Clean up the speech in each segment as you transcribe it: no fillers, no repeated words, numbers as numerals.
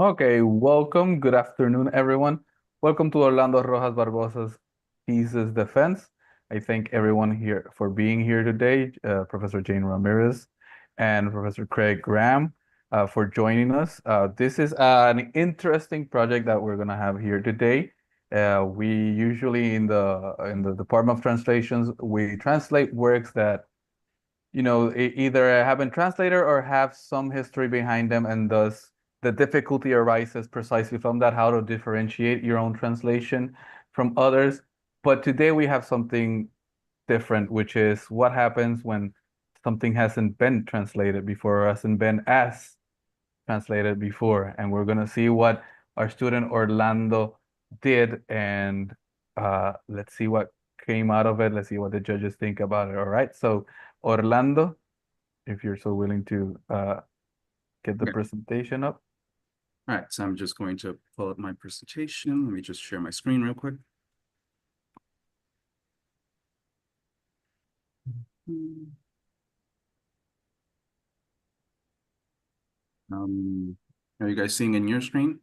Okay, welcome. Good afternoon, everyone. Welcome to Orlando Rojas Barbosa's thesis defense. I thank everyone here for being here today, Professor Jane Ramirez and Professor Craig Graham for joining us. This is an interesting project that we're going to have here today. We usually in the Department of Translations, we translate works that either have been translated or have some history behind them, and thus the difficulty arises precisely from that, how to differentiate your own translation from others. But today we have something different, which is what happens when something hasn't been translated before or hasn't been as translated before. And we're going to see what our student Orlando did, and let's see what came out of it. Let's see what the judges think about it. All right. So, Orlando, if you're so willing to get the Okay. presentation up. All right, so I'm just going to pull up my presentation. Let me just share my screen real quick. Are you guys seeing in your screen?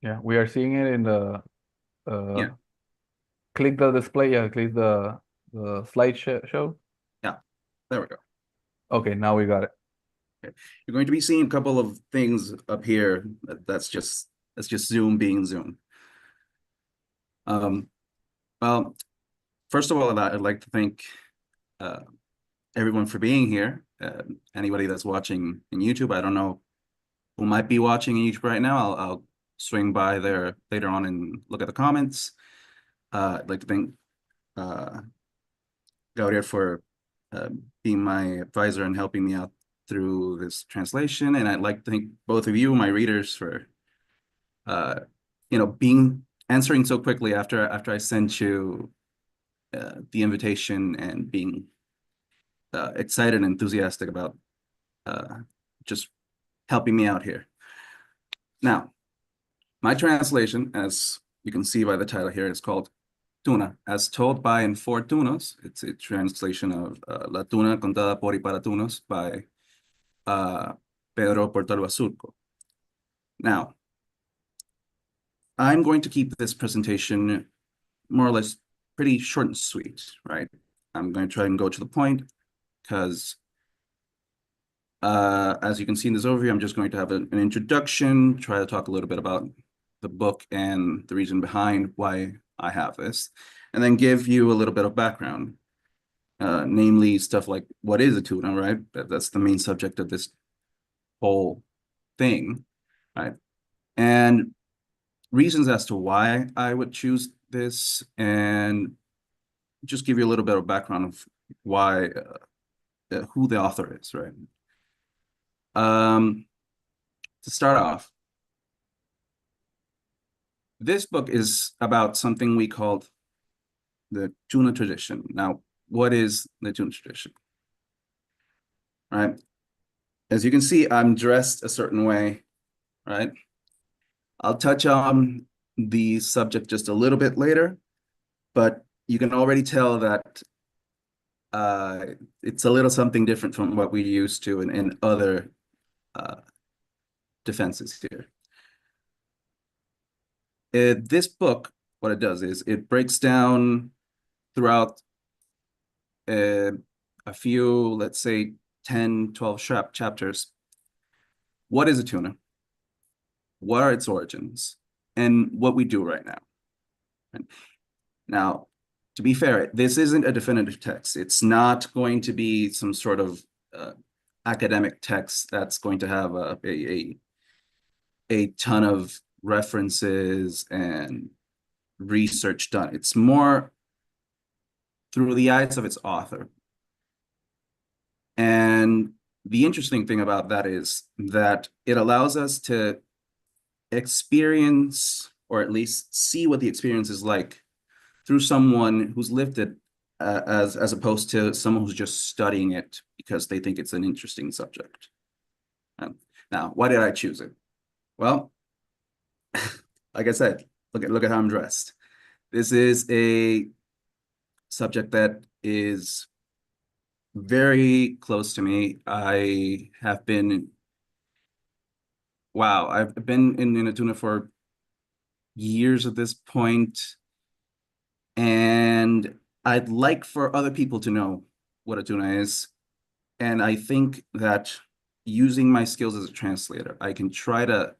Yeah, we are seeing it in the Yeah, click the display. Yeah, click the slide show. yeah, there we go. Okay, now we got it. Okay. You're going to be seeing a couple of things up here. That's just Zoom being Zoom. Well, first of all, I'd like to thank everyone for being here. Anybody that's watching in YouTube, I don't know who might be watching in YouTube right now. I'll swing by there later on and look at the comments. I'd like to thank Gabriel for being my advisor and helping me out through this translation. And I'd like to thank both of you, my readers, for answering so quickly after I sent you the invitation and being excited and enthusiastic about just helping me out here. Now, my translation, as you can see by the title here, is called Tuna, as told by and for Tunos. It's a translation of La Tuna Contada por y para Tunos by Pedro J. Basurco. Now, I'm going to keep this presentation more or less pretty short and sweet, right? I'm going to try and go to the point because as you can see in this overview, I'm just going to have an introduction, try to talk a little bit about the book and the reason behind why I have this, and then give you a little bit of background, namely stuff like what is a tuna, right? That's the main subject of this whole thing, right? And reasons as to why I would choose this, and just give you a little bit of background of why, who the author is, right? To start off, this book is about something we called the tuna tradition. Now, what is the tuna tradition? Right? As you can see, I'm dressed a certain way, right? I'll touch on the subject just a little bit later, but you can already tell that it's a little something different from what we used to in other defenses here. This book, what it does is it breaks down throughout a few, let's say 10, 12 chapters. What is a tuna? What are its origins? And what we do right now. Now, to be fair, this isn't a definitive text. It's not going to be some sort of academic text that's going to have a ton of references and research done. It's more through the eyes of its author. And the interesting thing about that is that it allows us to experience, or at least see what the experience is like through someone who's lived it, as opposed to someone who's just studying it because they think it's an interesting subject. Now, why did I choose it? Well, like I said, look at how I'm dressed. This is a subject that is very close to me. I have been wow, I've been in Tuna for years at this point, and I'd like for other people to know what a Tuna is. And I think that using my skills as a translator, I can try to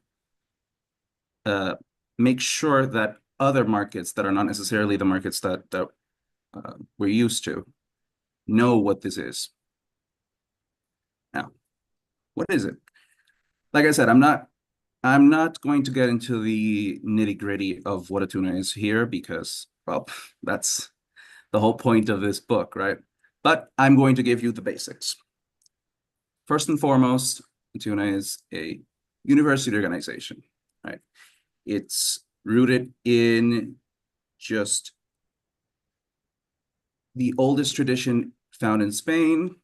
make sure that other markets that are not necessarily the markets that we're used to know what this is. Now, what is it? Like I said, I'm not going to get into the nitty-gritty of what a Tuna is here because, well, that's the whole point of this book, right? But I'm going to give you the basics. First and foremost, Tuna is a university organization, right? It's rooted in just the oldest tradition found in Spain.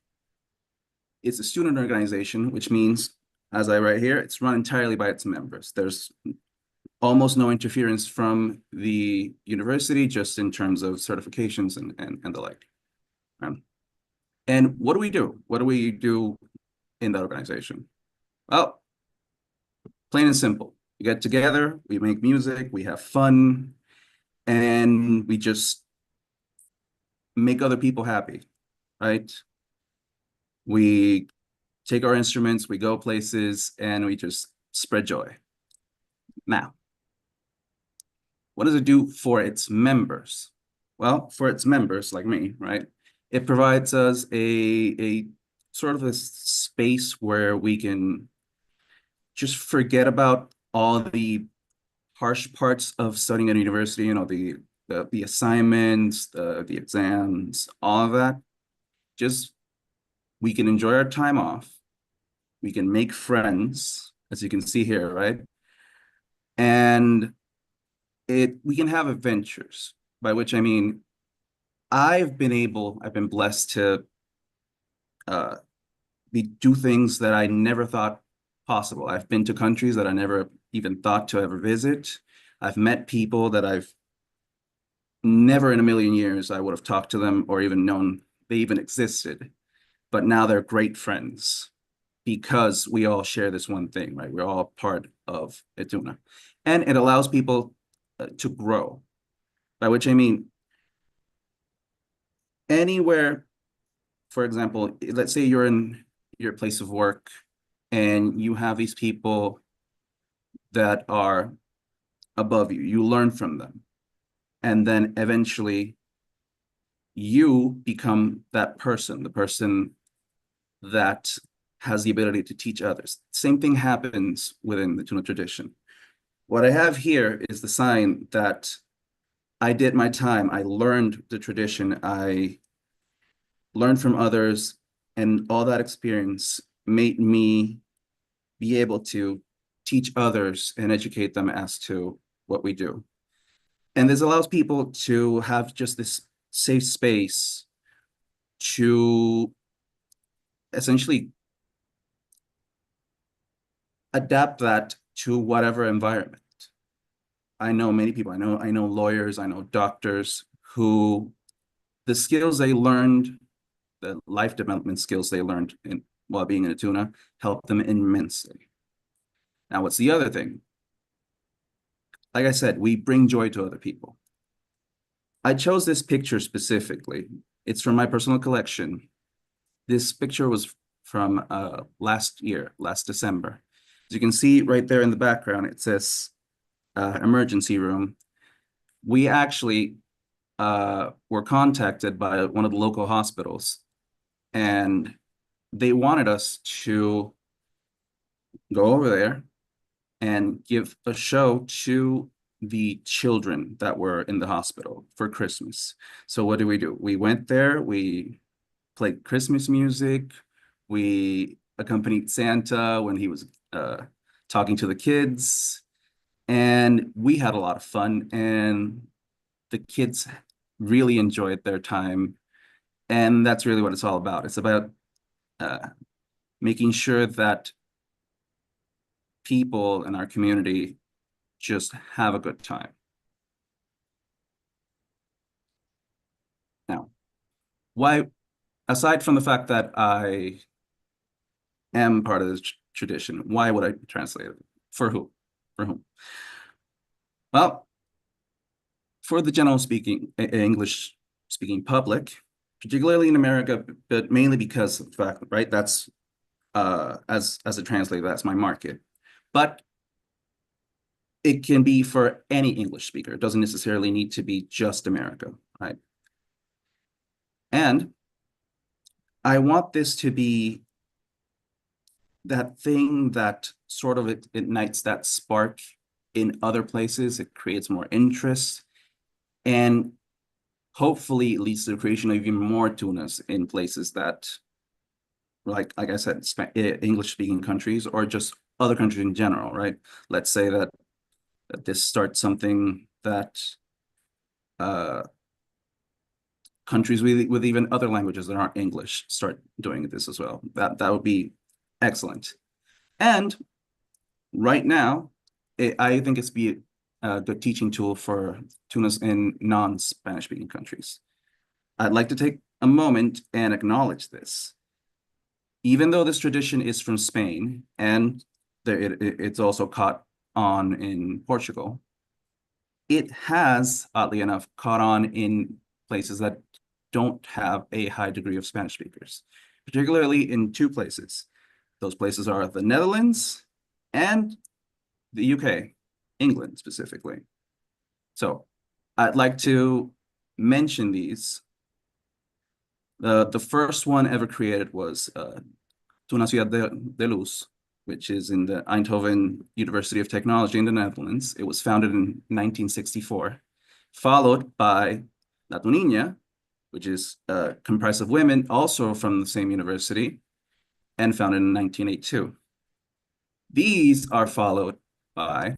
It's a student organization, which means, as I write here, it's run entirely by its members. There's almost no interference from the university, just in terms of certifications and the like. And what do we do? What do we do in that organization? Well, plain and simple. We get together, we make music, we have fun, and we just make other people happy, right? We take our instruments, we go places, and we just spread joy. Now, what does it do for its members? Well, for its members, like me, right? It provides us a sort of a space where we can just forget about all the harsh parts of studying at university, you know, the assignments, the exams, all of that. Just we can enjoy our time off. We can make friends, as you can see here, right? And we can have adventures, by which I mean, I've been blessed to do things that I never thought possible. I've been to countries that I never even thought to ever visit. I've met people that I've never in a million years I would have talked to them or even known they even existed. But now they're great friends because we all share this one thing, right? We're all part of Tuna. And it allows people to grow, by which I mean anywhere, for example, let's say you're in your place of work and you have these people that are above you, you learn from them. And then eventually you become that person, the person that has the ability to teach others. Same thing happens within the Tuna tradition. What I have here is the sign that I did my time. I learned the tradition. I learned from others, and all that experience made me be able to teach others and educate them as to what we do. And this allows people to have just this safe space to essentially adapt that to whatever environment. I know many people, I know lawyers, I know doctors who the skills they learned, the life development skills they learned while being in a Tuna helped them immensely. Now, what's the other thing? Like I said, we bring joy to other people. I chose this picture specifically. It's from my personal collection. This picture was from last December. As you can see right there in the background, it says emergency room. We actually were contacted by one of the local hospitals, and they wanted us to go over there and give a show to the children that were in the hospital for Christmas. So what do? We went there, we played Christmas music, we accompanied Santa when he was talking to the kids, and we had a lot of fun, and the kids really enjoyed their time. And that's really what it's all about. It's about making sure that people in our community just have a good time. Now, why, aside from the fact that I am part of this tradition, why would I translate it? For who? For whom? Well, for the general English speaking public, particularly in America, but mainly because of the fact, right, that's as a translator, that's my market. But it can be for any English speaker. It doesn't necessarily need to be just America, right? And I want this to be that thing that sort of ignites that spark in other places. It creates more interest and hopefully leads to the creation of even more tunas in places that, like I said, English-speaking countries or just other countries in general, right? Let's say that this starts something that countries with even other languages that aren't English start doing this as well. That would be excellent. And right now, I think it's be a good teaching tool for tunas in non-Spanish speaking countries. I'd like to take a moment and acknowledge this. Even though this tradition is from Spain and it's also caught on in Portugal, it has, oddly enough, caught on in places that don't have a high degree of Spanish speakers, particularly in two places. Those places are the Netherlands and the UK, England specifically. So I'd like to mention these. The first one ever created was Tuna de Luz, which is in the Eindhoven University of Technology in the Netherlands. It was founded in 1964, followed by La Tunina, which is comprised of women, also from the same university, and founded in 1982. These are followed by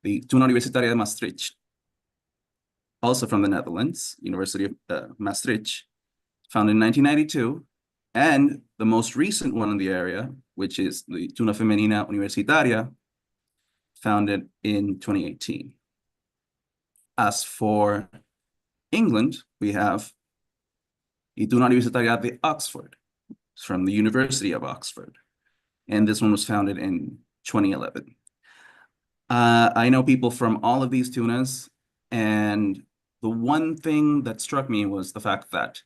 the Tuna Universitaria de Maastricht, also from the Netherlands, University of Maastricht, founded in 1992, and the most recent one in the area, which is the Tuna Femenina Universitaria, founded in 2018. As for England, we have the Tuna Universitaria de Oxford, from the University of Oxford, and this one was founded in 2011. I know people from all of these tunas, and the one thing that struck me was the fact that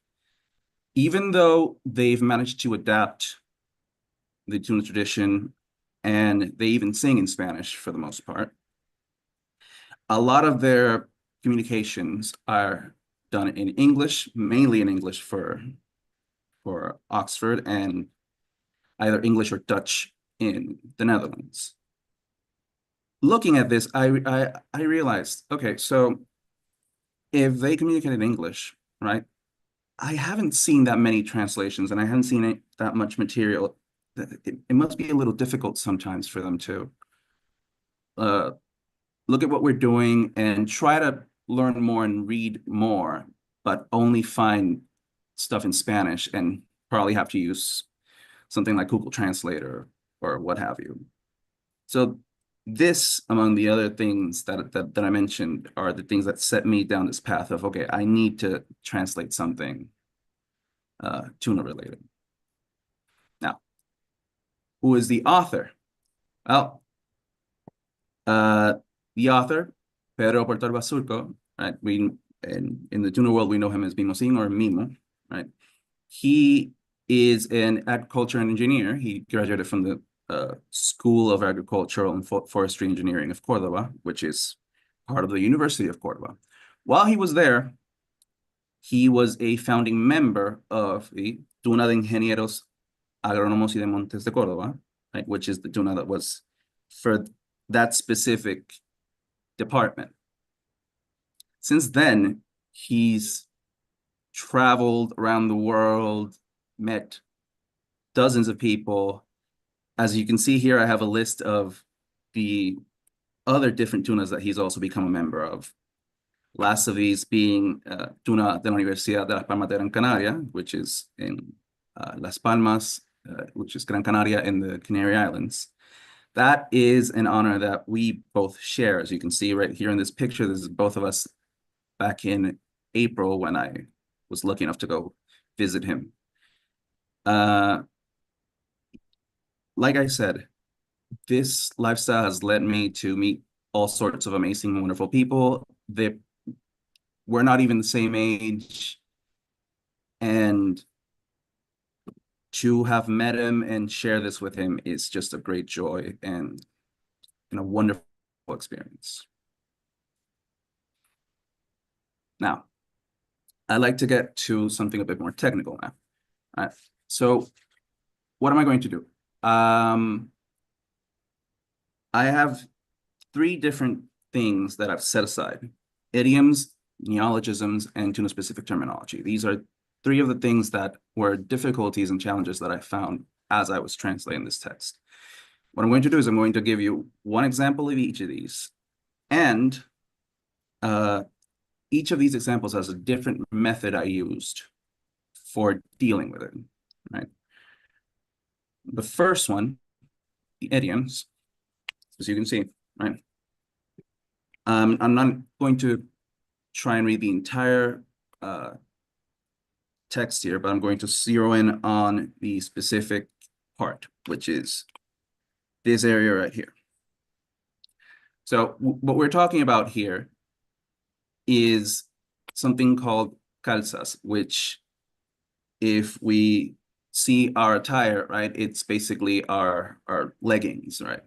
even though they've managed to adapt the tuna tradition, and they even sing in Spanish for the most part, a lot of their communications are done in English, mainly in English for Oxford, and either English or Dutch in the Netherlands. Looking at this, I realized, okay, so if they communicate in English, right, I haven't seen that many translations and I haven't seen that much material. It must be a little difficult sometimes for them to look at what we're doing and try to learn more and read more, but only find stuff in Spanish and probably have to use something like Google Translator or what have you. So this, among the other things that I mentioned, are the things that set me down this path of, okay, I need to translate something tuna related. Now, who is the author? Well, the author, Pedro J. Basurco, right? In the tuna world, we know him as Mimosín or Mimo, right? He is an agriculture engineer. He graduated from the School of Agricultural and Forestry Engineering of Córdoba, which is part of the University of Córdoba. While he was there, he was a founding member of the Tuna de Ingenieros Agrónomos y de Montes de Córdoba, right, which is the tuna that was for that specific department. Since then, he's traveled around the world, met dozens of people. As you can see here, I have a list of the other different tunas that he's also become a member of. Last of these being Tuna de la Universidad de Las Palmas de Gran Canaria, which is in Las Palmas, which is Gran Canaria in the Canary Islands. That is an honor that we both share. As you can see right here in this picture, this is both of us back in April when I was lucky enough to go visit him. Like I said, this lifestyle has led me to meet all sorts of amazing and wonderful people. We're not even the same age. And to have met him and share this with him is just a great joy and a wonderful experience. Now, I'd like to get to something a bit more technical now. All right. So what am I going to do? I have 3 different things that I've set aside: idioms, neologisms, and tuna-specific terminology. These are 3 of the things that were difficulties and challenges that I found as I was translating this text. What I'm going to do is I'm going to give you one example of each of these, and each of these examples has a different method I used for dealing with it, right? The first one, the idioms, as you can see, right? I'm not going to try and read the entire text here, but I'm going to zero in on the specific part, which is this area right here. So what we're talking about here is something called calzas, which, if we see our attire, right, it's basically our leggings, right?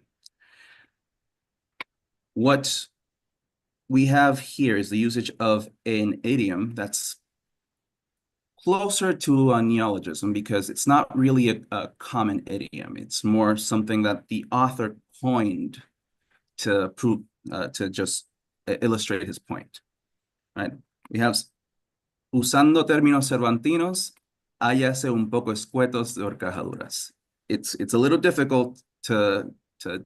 What we have here is the usage of an idiom that's closer to a neologism, because it's not really a common idiom. It's more something that the author coined to prove, to just illustrate his point, right? We have, usando términos cervantinos, hállase un poco escuetos de horcajaduras. It's a little difficult to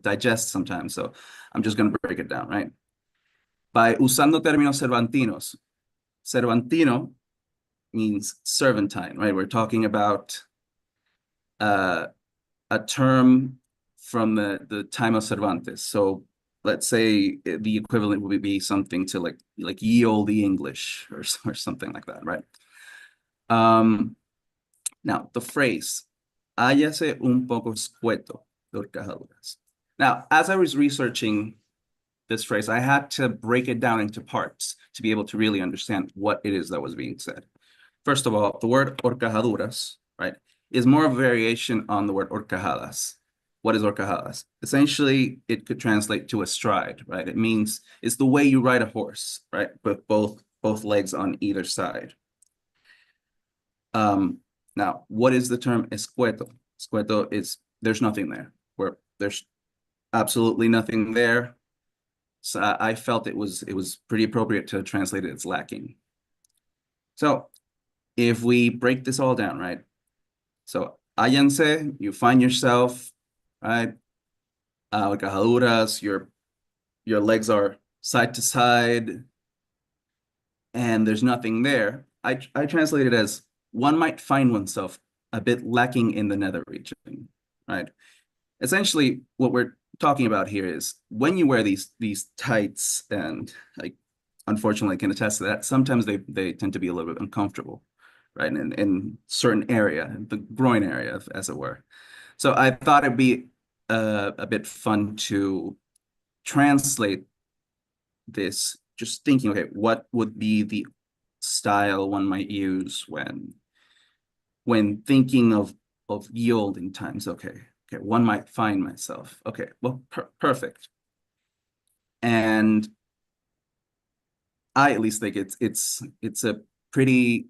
digest sometimes, so I'm just going to break it down, right? By usando términos cervantinos, Cervantino means servantine, right? We're talking about a term from the time of Cervantes. So let's say the equivalent would be something to like ye olde English or something like that, right? Now the phrase, hállase un poco escueto de horcajaduras. Now, as I was researching this phrase, I had to break it down into parts to be able to really understand what it is that was being said. First of all, the word horcajaduras, right, is more of a variation on the word horcajadas. What is horcajadas? Essentially, it could translate to astride, right? It means it's the way you ride a horse, right? With both legs on either side. Now, what is the term escueto? Escueto is there's nothing there. Where there's absolutely nothing there. So I felt it was pretty appropriate to translate it as lacking. So if we break this all down, right? So hállense, you find yourself, right? Horcajaduras, your legs are side to side, and there's nothing there. I translate it as one might find oneself a bit lacking in the nether region, right? Essentially, what we're talking about here is when you wear these tights, and I unfortunately can attest to that, sometimes they tend to be a little bit uncomfortable, right? In certain area, the groin area, as it were. So I thought it'd be a bit fun to translate this, just thinking, okay, what would be the style one might use when thinking of yielding times? Okay, one might find myself. Okay, well, perfect. And I at least think it's a pretty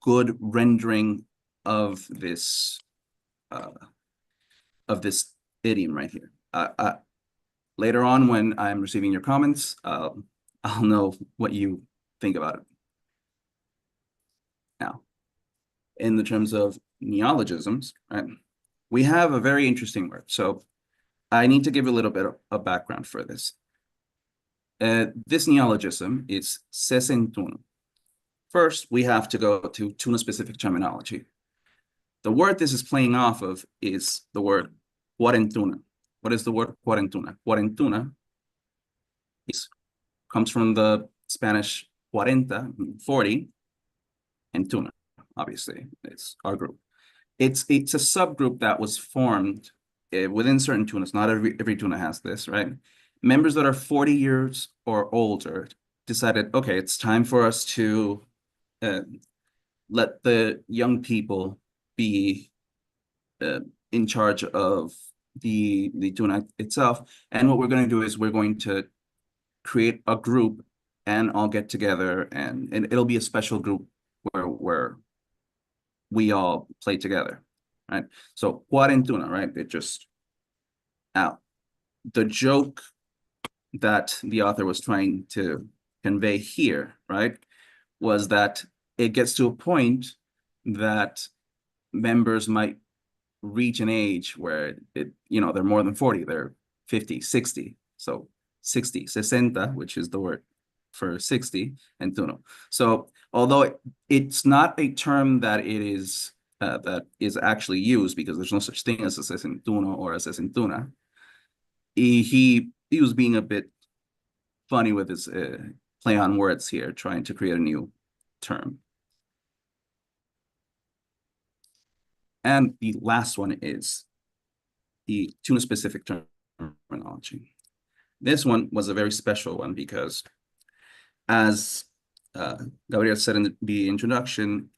good rendering of this idiom right here. Later on, when I'm receiving your comments, I'll know what you think about it. Now, in the terms of neologisms, right, we have a very interesting word. So I need to give a little bit of background for this. This neologism is ses en tuna. First, we have to go to tuna-specific terminology. The word this is playing off of is the word cuarentuna. What is the word cuarentuna? Cuarentuna comes from the Spanish cuarenta, 40, and tuna, obviously, it's our group. It's a subgroup that was formed within certain tunas, not every tuna has this, right? Members that are 40 years or older decided, okay, it's time for us to let the young people be in charge of the tuna itself. And what we're going to do is we're going to create a group and all get together, and it'll be a special group where we all play together, right? So cuarentuna, right? It just out. The joke that the author was trying to convey here, right, was that it gets to a point that members might reach an age where they're more than 40, they're 50, 60. So 60, 60, which is the word for 60, and tuno. So although it's not a term that is actually used, because there's no such thing as a sesentuno or a sesentuna, he was being a bit funny with his play on words here, trying to create a new term. And the last one is the tuna-specific terminology. This one was a very special one because, as Gabriel said in the introduction,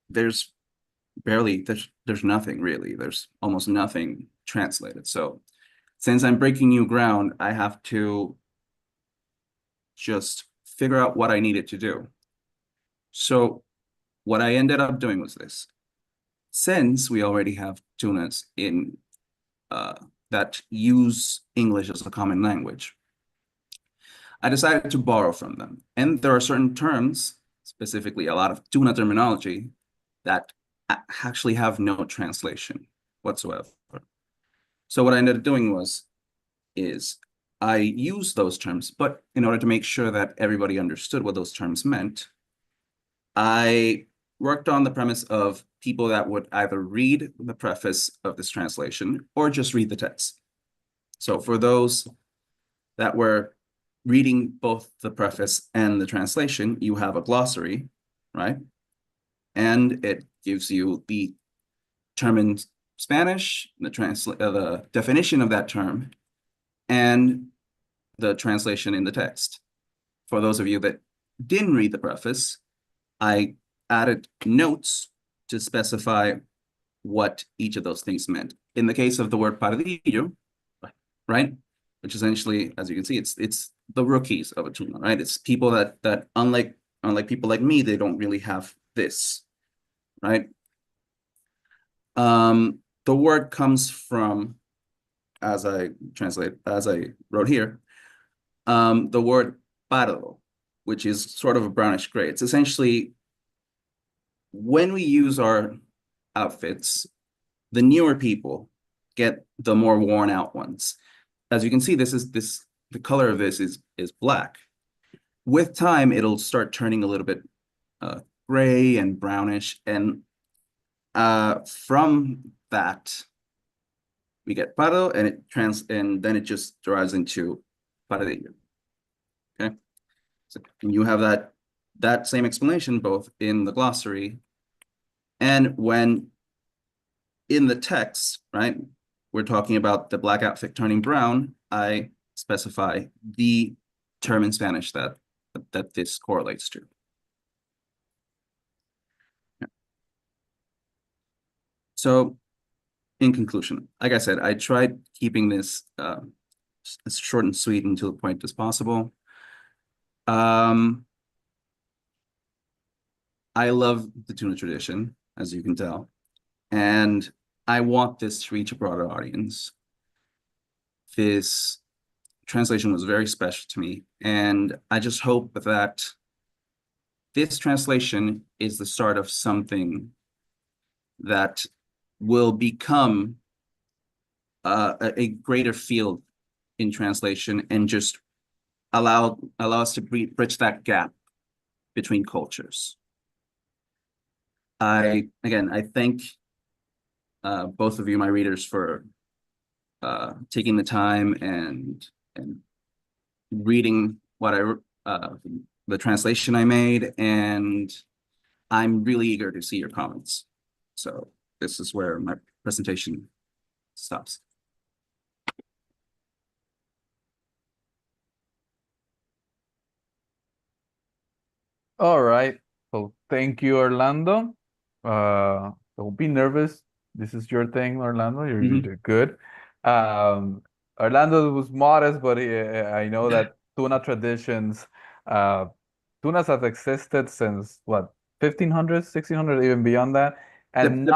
there's nothing really. There's almost nothing translated. So since I'm breaking new ground, I have to just figure out what I needed to do. So what I ended up doing was this. Since we already have tunas in that use English as a common language, I decided to borrow from them. And there are certain terms, specifically a lot of tuna terminology, that actually have no translation whatsoever. So what I ended up doing is I used those terms, but in order to make sure that everybody understood what those terms meant, I worked on the premise of people that would either read the preface of this translation or just read the text. So for those that were reading both the preface and the translation, you have a glossary, right? And it gives you the term in Spanish, the definition of that term, and the translation in the text. For those of you that didn't read the preface, I added notes to specify what each of those things meant. In the case of the word pardillo, right, which essentially, as you can see, it's the rookies of a tuna, right? It's people that unlike people like me, they don't really have this, right? The word comes from, as I wrote here, the word pardo, which is sort of a brownish gray. It's essentially, when we use our outfits, the newer people get the more worn out ones. As you can see, the color of this is black. With time, it'll start turning a little bit gray and brownish, and from that we get pardo, and then it just derives into pardillo. Okay, so you have that same explanation both in the glossary and when in the text, right? We're talking about the black outfit turning brown. I specify the term in Spanish that this correlates to. Yeah. So, in conclusion, like I said, I tried keeping this as short and sweet and to the point as possible. I love the tuna tradition, as you can tell, and I want this to reach a broader audience. This translation was very special to me, and I just hope that this translation is the start of something that will become a greater field in translation and just allow us to bridge that gap between cultures. I thank both of you, my readers, for taking the time and reading what the translation I made, and I'm really eager to see your comments. So this is where my presentation stops. All right. So thank you, Orlando. Don't be nervous. This is your thing, Orlando. You Mhm. did good. Um, Orlando was modest, but I know that tuna traditions, uh, tunas have existed since what, 1500s, 1600, even beyond that, and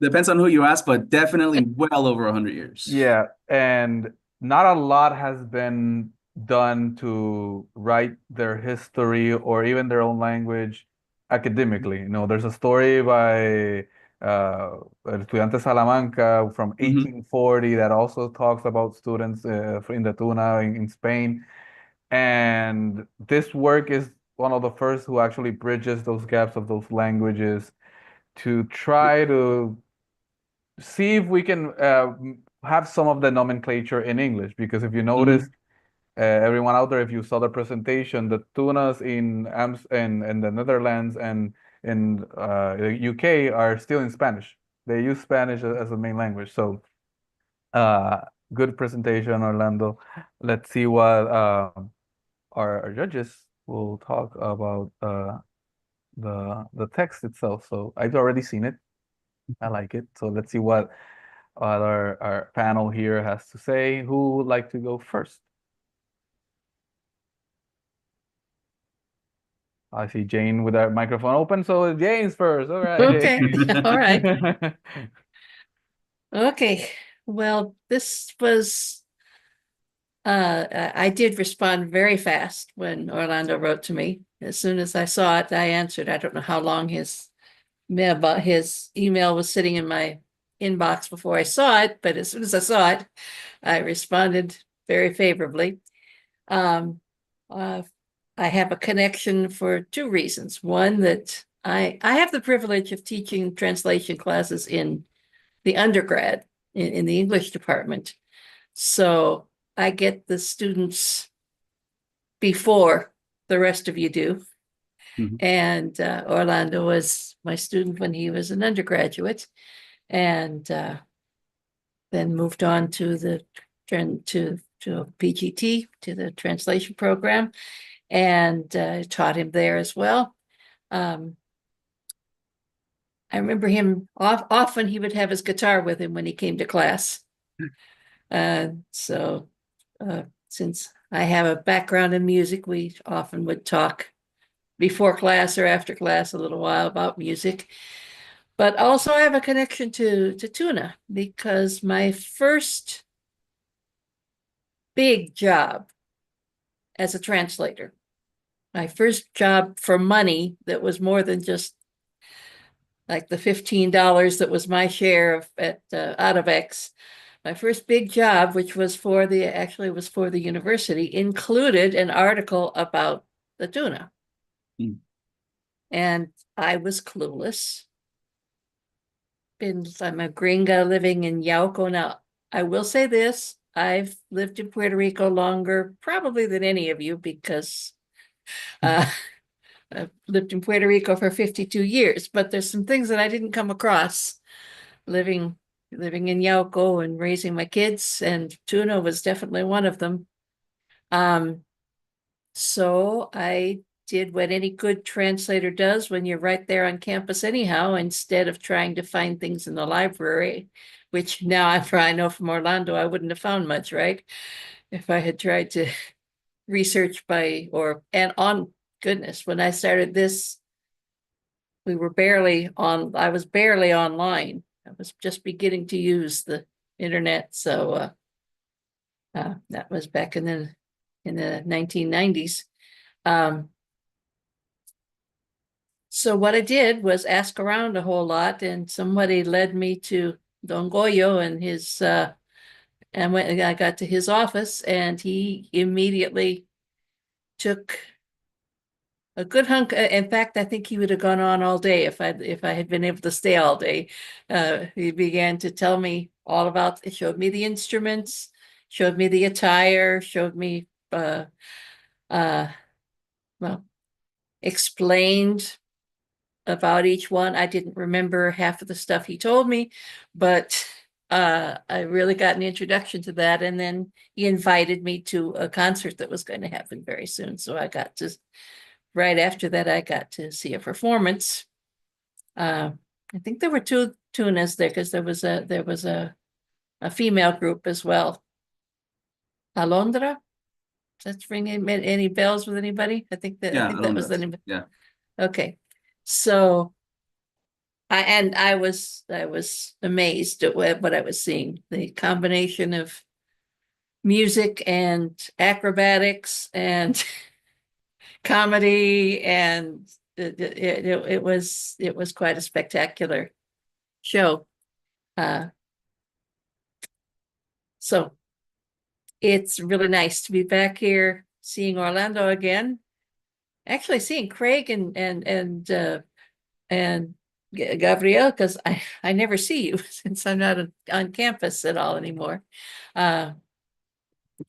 Depends on who you ask, but definitely well over 100 years. yeah, and not a lot has been done to write their history or even their own language academically. You know, there's a story by estudiante Salamanca from Mhm. 1840 that also talks about students in the Tuna in Spain. And this work is one of the first who actually bridges those gaps of those languages to try to see if we can have some of the nomenclature in English. Because if you notice, Mhm. everyone out there, if you saw the presentation, the tunas in the Netherlands and in the UK are still in Spanish. They use Spanish as a main language. So, uh, good presentation, Orlando. Let's see what our judges will talk about the text itself. So I've already seen it. I like it. So let's see what our panel here has to say. Who would like to go first? I see Jane with her microphone open, so Jane's first. All right. Okay, all right. Okay, well, this was, I did respond very fast when Orlando wrote to me. As soon as I saw it, I answered. I don't know how long his email was sitting in my inbox before I saw it, but as soon as I saw it, I responded very favorably. Um, uh, I have a connection for two reasons. One, that I have the privilege of teaching translation classes in the undergrad in the English department. So I get the students before the rest of you do. Mhm. And Orlando was my student when he was an undergraduate, and then moved on to the to PGT, to the translation program, and taught him there as well. I remember him often he would have his guitar with him when he came to class. So since I have a background in music, we often would talk before class or after class a little while about music. But also I have a connection to Tuna because my first big job as a translator, my first job for money that was more than just like the $15 that was my share of at out of X. My first big job, which was for the university, included an article about the tuna. Mm. And I was clueless. I'm a gringa living in Yauco. Now, I will say this, I've lived in Puerto Rico longer probably than any of you because I've lived in Puerto Rico for 52 years, but there's some things that I didn't come across living in Yauco and raising my kids, and tuna was definitely one of them. So I did what any good translator does when you're right there on campus anyhow, instead of trying to find things in the library, which now after I know from Orlando, I wouldn't have found much, right? If I had tried to research on goodness, when I started this, I was barely online. I was just beginning to use the internet. So that was back in the 1990s. So what I did was ask around a whole lot, and somebody led me to Don Goyo and I got to his office, and he immediately took a good hunk. In fact, I think he would have gone on all day if I had been able to stay all day. He began to tell me all about. Showed me the instruments, showed me the attire, showed me well, explained about each one. I didn't remember half of the stuff he told me, but I really got an introduction to that. And then he invited me to a concert that was going to happen very soon. So I got to right after that, I got to see a performance. I think there were two Tunas there because there was a female group as well. Alondra? That's ringing any bells with anybody? I think that was the name. Yeah. Okay. So I was amazed at what I was seeing. The combination of music and acrobatics and comedy, and it was quite a spectacular show. So it's really nice to be back here, seeing Orlando again. Actually, seeing Craig and Gabriel, because I never see you since I'm not on campus at all anymore.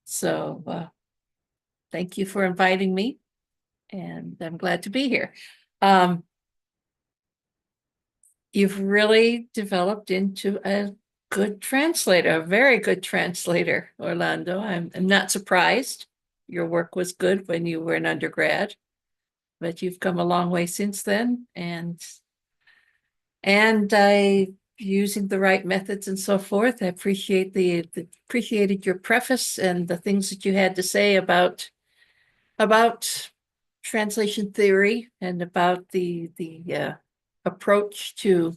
So thank you for inviting me, and I'm glad to be here. You've really developed into a good translator, a very good translator, Orlando. I'm not surprised. Your work was good when you were an undergrad, but you've come a long way since then, and I, using the right methods and so forth. I appreciated your preface and the things that you had to say about translation theory and about the approach to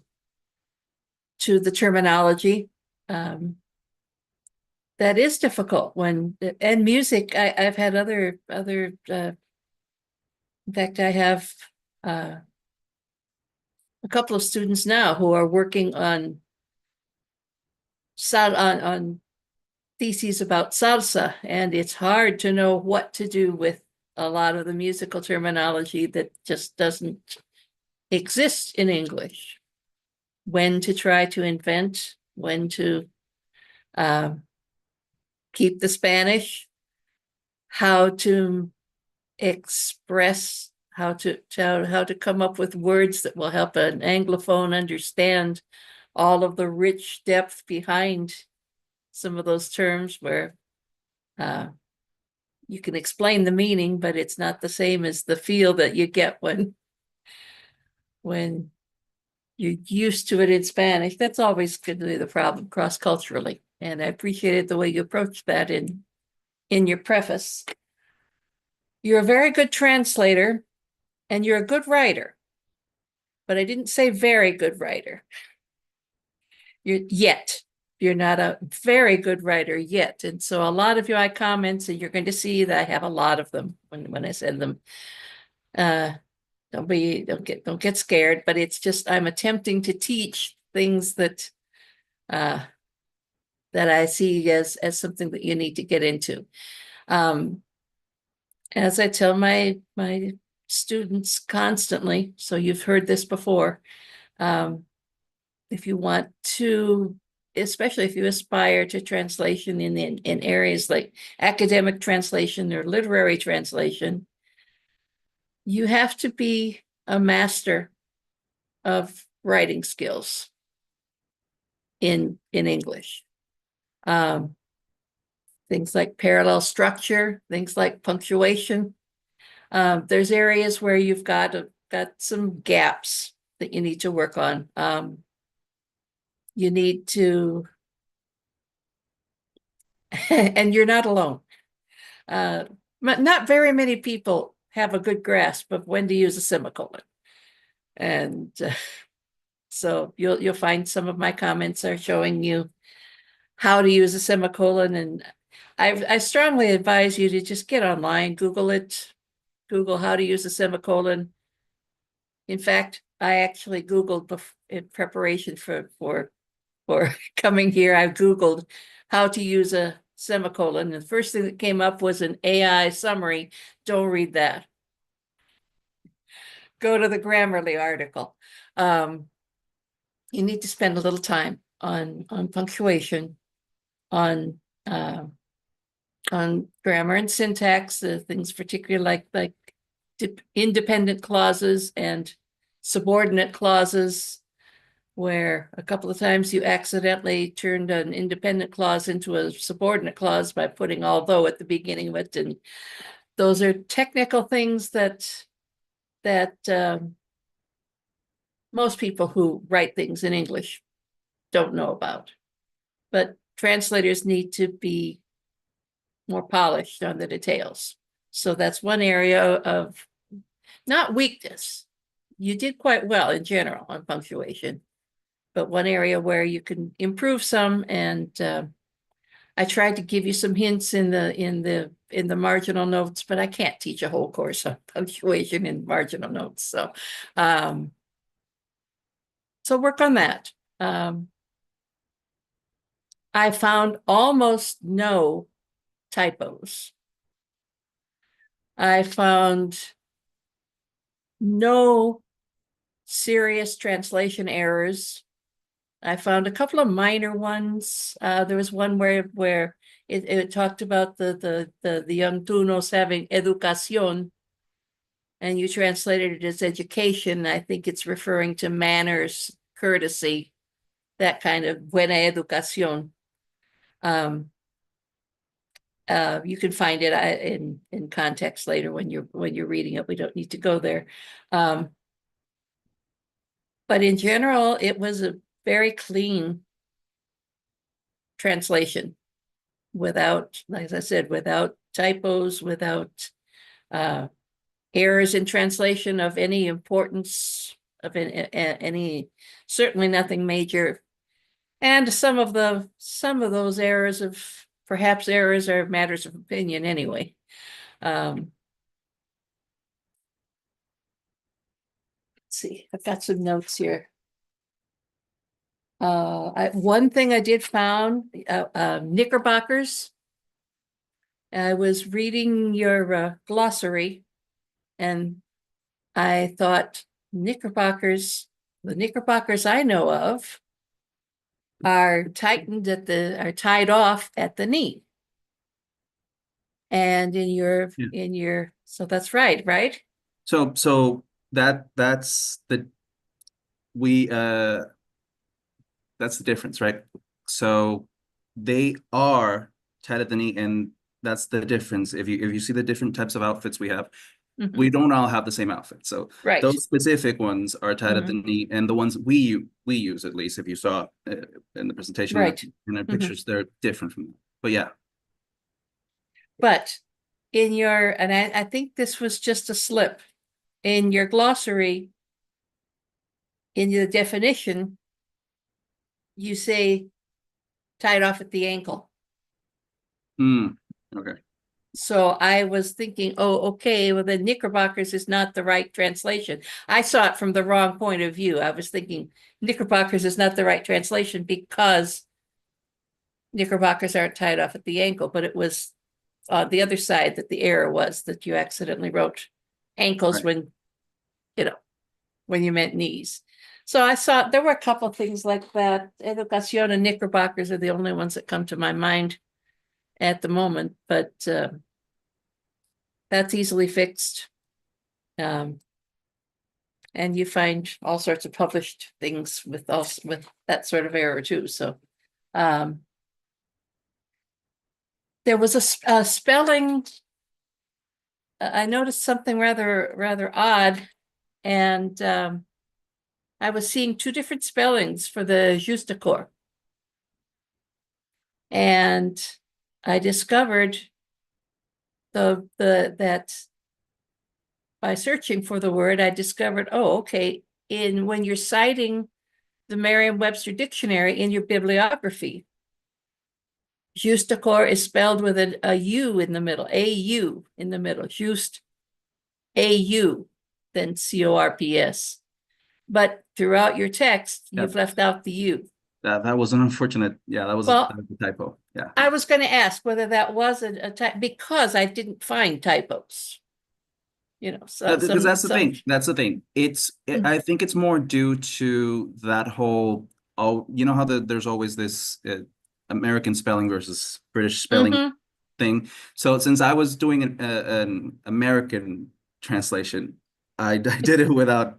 the terminology. That is difficult and music. I've had other. In fact, I have a couple of students now who are working on theses about salsa, and it's hard to know what to do with a lot of the musical terminology that just doesn't exist in English. When to try to invent, when to keep the Spanish, how to express, how to come up with words that will help an Anglophone understand all of the rich depth behind some of those terms, where you can explain the meaning, but it's not the same as the feel that you get when you're used to it in Spanish. That's always going to be the problem cross-culturally. And I appreciated the way you approached that in your preface. You're a very good translator and you're a good writer, but I didn't say very good writer. You're not a very good writer yet. And so a lot of your comments, and you're going to see that I have a lot of them when I send them. Don't get scared, but it's just, I'm attempting to teach things that I see as something that you need to get into. As I tell my students constantly, so you've heard this before, if you want to, especially if you aspire to translation in areas like academic translation or literary translation, you have to be a master of writing skills in English. Things like parallel structure, things like punctuation. There's areas where you've got some gaps that you need to work on. You need to, and you're not alone. Not very many people have a good grasp of when to use a semicolon. And so you'll find some of my comments are showing you how to use a semicolon. And I strongly advise you to just get online, Google it, Google how to use a semicolon. In fact, I actually Googled in preparation for coming here. I Googled how to use a semicolon. And the first thing that came up was an AI summary. Don't read that. Go to the Grammarly article. You need to spend a little time on punctuation, on grammar and syntax, things particularly like independent clauses and subordinate clauses, where a couple of times you accidentally turned an independent clause into a subordinate clause by putting although at the beginning of it. And those are technical things that that most people who write things in English don't know about. But translators need to be more polished on the details. So that's one area of not weakness. You did quite well in general on punctuation, but one area where you can improve some. And I tried to give you some hints in the marginal notes, but I can't teach a whole course on punctuation in marginal notes. So work on that. I found almost no typos. I found no serious translation errors. I found a couple of minor ones. There was one where it talked about the young Tunos having educación, and you translated it as education. I think it's referring to manners, courtesy, that kind of buena educación. You can find it in context later when you're reading it. We don't need to go there. But in general, it was a very clean translation without, like I said, without typos, without errors in translation of any importance, of any, certainly nothing major. And some of those errors perhaps errors are matters of opinion anyway. Let's see, I've got some notes here. One thing I did found, knickerbockers. I was reading your glossary, and I thought knickerbockers, the knickerbockers I know of, are tied off at the knee. And so that's right? So that's the difference, right? So they are tied at the knee, and that's the difference. If you see the different types of outfits we have, we don't all have the same outfit. So those specific ones are tied at the knee, and the ones we use, at least if you saw in the presentation, in our pictures, they're different from them. But yeah. But in your, and I think this was just a slip, in your glossary, in the definition, you say tied off at the ankle. Okay. So I was thinking, oh, okay, well, then knickerbockers is not the right translation. I saw it from the wrong point of view. I was thinking knickerbockers is not the right translation because knickerbockers aren't tied off at the ankle, but it was the other side that the error was that you accidentally wrote ankles when you meant knees. So I saw there were a couple of things like that. Educación and knickerbockers are the only ones that come to my mind at the moment, but that's easily fixed. And you find all sorts of published things with that sort of error too. So there was a spelling. I noticed something rather odd, and I was seeing two different spellings for the juste corps. And I discovered that by searching for the word, I discovered, oh, okay, when you're citing the Merriam-Webster dictionary in your bibliography, juste corps is spelled with a U in the middle, A-U in the middle, juste, A-U, then C-O-R-P-S. But throughout your text, you've left out the U. That was an unfortunate, that was a typo. Yeah. I was going to ask whether that was a typo, because I didn't find typos. So because that's the thing. That's the thing. I think it's more due to that whole, how there's always this American spelling versus British spelling thing. So since I was doing an American translation, I did it without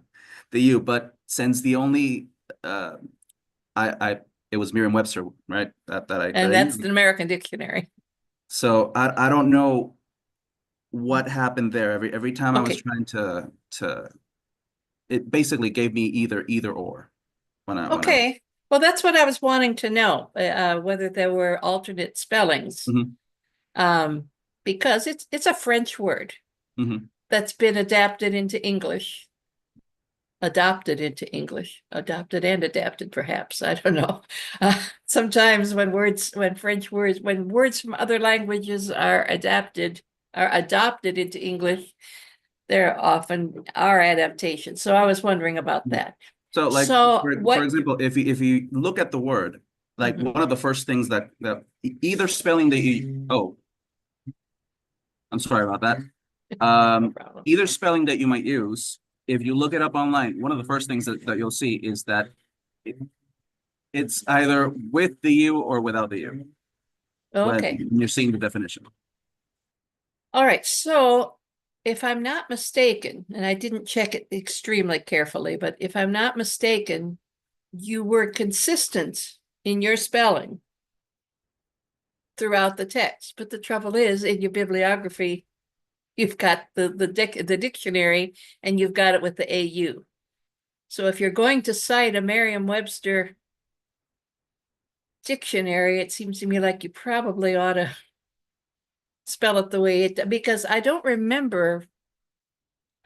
the U. But since the only it was Merriam-Webster, right? And that's the American dictionary. So I don't know what happened there. Every time I was Okay. trying to it basically gave me either or when I Okay, well, that's what I was wanting to know, whether there were alternate spellings. Mhm. Because it's a French word Mhm. that's been adapted into English. Adopted into English, adopted and adapted, perhaps. I don't know. Sometimes when words from other languages are adopted into English, there often are adaptations. So I was wondering about that. So like So for what? example, if you look at the word, like Mhm. one of the first things that either spelling that you I'm sorry about that. No problem. Either spelling that you might use, if you look it up online, one of the first things that you'll see is that it's either with the U or without the U Okay. when you're seeing the definition. All right. So if I'm not mistaken, and I didn't check it extremely carefully, but if I'm not mistaken, you were consistent in your spelling throughout the text. But the trouble is, in your bibliography, you've got the dictionary and you've got it with the AU. So if you're going to cite a Merriam-Webster dictionary, it seems to me like you probably ought to spell it the way it, because I don't remember.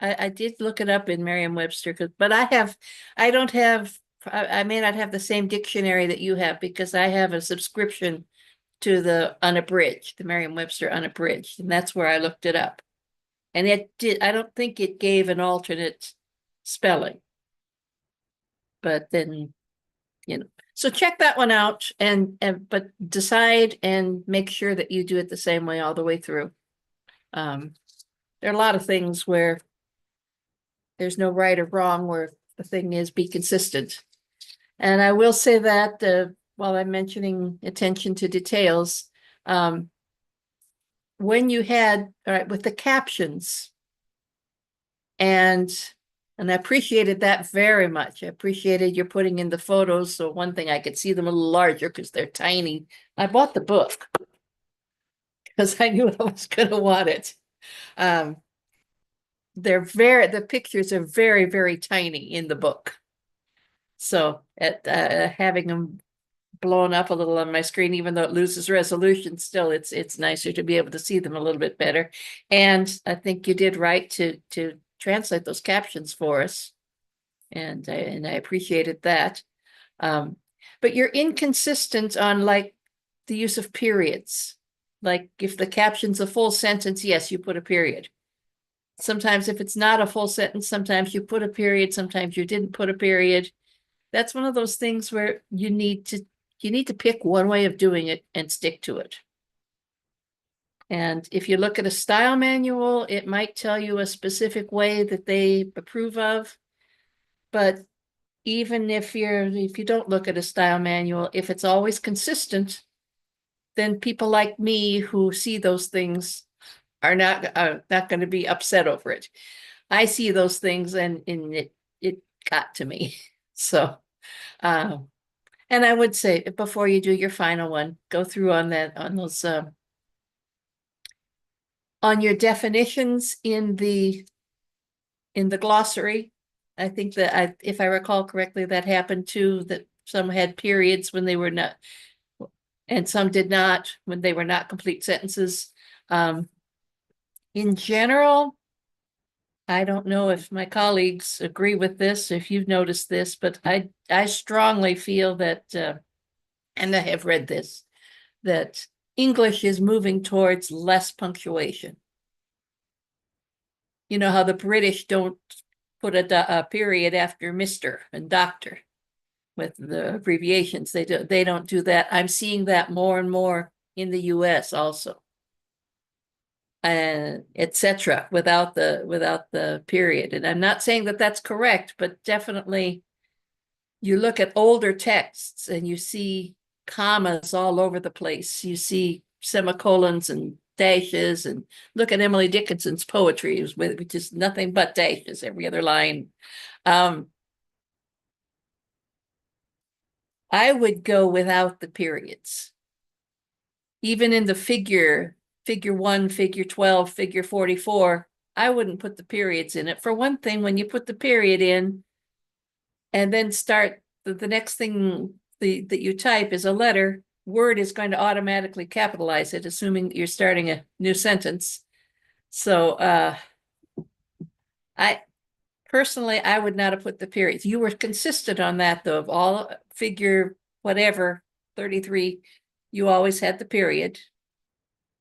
I did look it up in Merriam-Webster, but I don't have, I may not have the same dictionary that you have, because I have a subscription to the unabridged, the Merriam-Webster unabridged, and that's where I looked it up. And I don't think it gave an alternate spelling. But then, so check that one out but decide and make sure that you do it the same way all the way through. There are a lot of things where there's no right or wrong, where the thing is be consistent. And I will say that while I'm mentioning attention to details, when you had, all right, with the captions, and I appreciated that very much. I appreciated your putting in the photos. So one thing, I could see them a little larger because they're tiny. I bought the book because I knew I was going to want it. The pictures are very, very tiny in the book. So having them blown up a little on my screen, even though it loses resolution, still it's nicer to be able to see them a little bit better. And I think you did right to translate those captions for us. And I appreciated that. But you're inconsistent on like the use of periods. Like if the caption's a full sentence, yes, you put a period. Sometimes if it's not a full sentence, sometimes you put a period, sometimes you didn't put a period. That's one of those things where you need to pick one way of doing it and stick to it. And if you look at a style manual, it might tell you a specific way that they approve of. But even if you don't look at a style manual, if it's always consistent, then people like me who see those things are not going to be upset over it. I see those things and it got to me. So, and I would say before you do your final one, go through on those on your definitions in the glossary. I think that if I recall correctly, that happened too, that some had periods when they were not, and some did not when they were not complete sentences. In general, I don't know if my colleagues agree with this, if you've noticed this, but I strongly feel that, and I have read this, that English is moving towards less punctuation. You know how the British don't put a period after Mr. and Doctor with the abbreviations. They don't do that. I'm seeing that more and more in the US also. And etc. without the period. And I'm not saying that that's correct, but definitely you look at older texts and you see commas all over the place. You see semicolons and dashes, and look at Emily Dickinson's poetry, which is nothing but dashes every other line. I would go without the periods. Even in the figure figure 1, figure 12, figure 44, I wouldn't put the periods in it. For one thing, when you put the period in and then start the next thing that you type is a letter, Word is going to automatically capitalize it, assuming you're starting a new sentence. So I personally, I would not have put the periods. You were consistent on that, though, of all figure whatever, 33, you always had the period.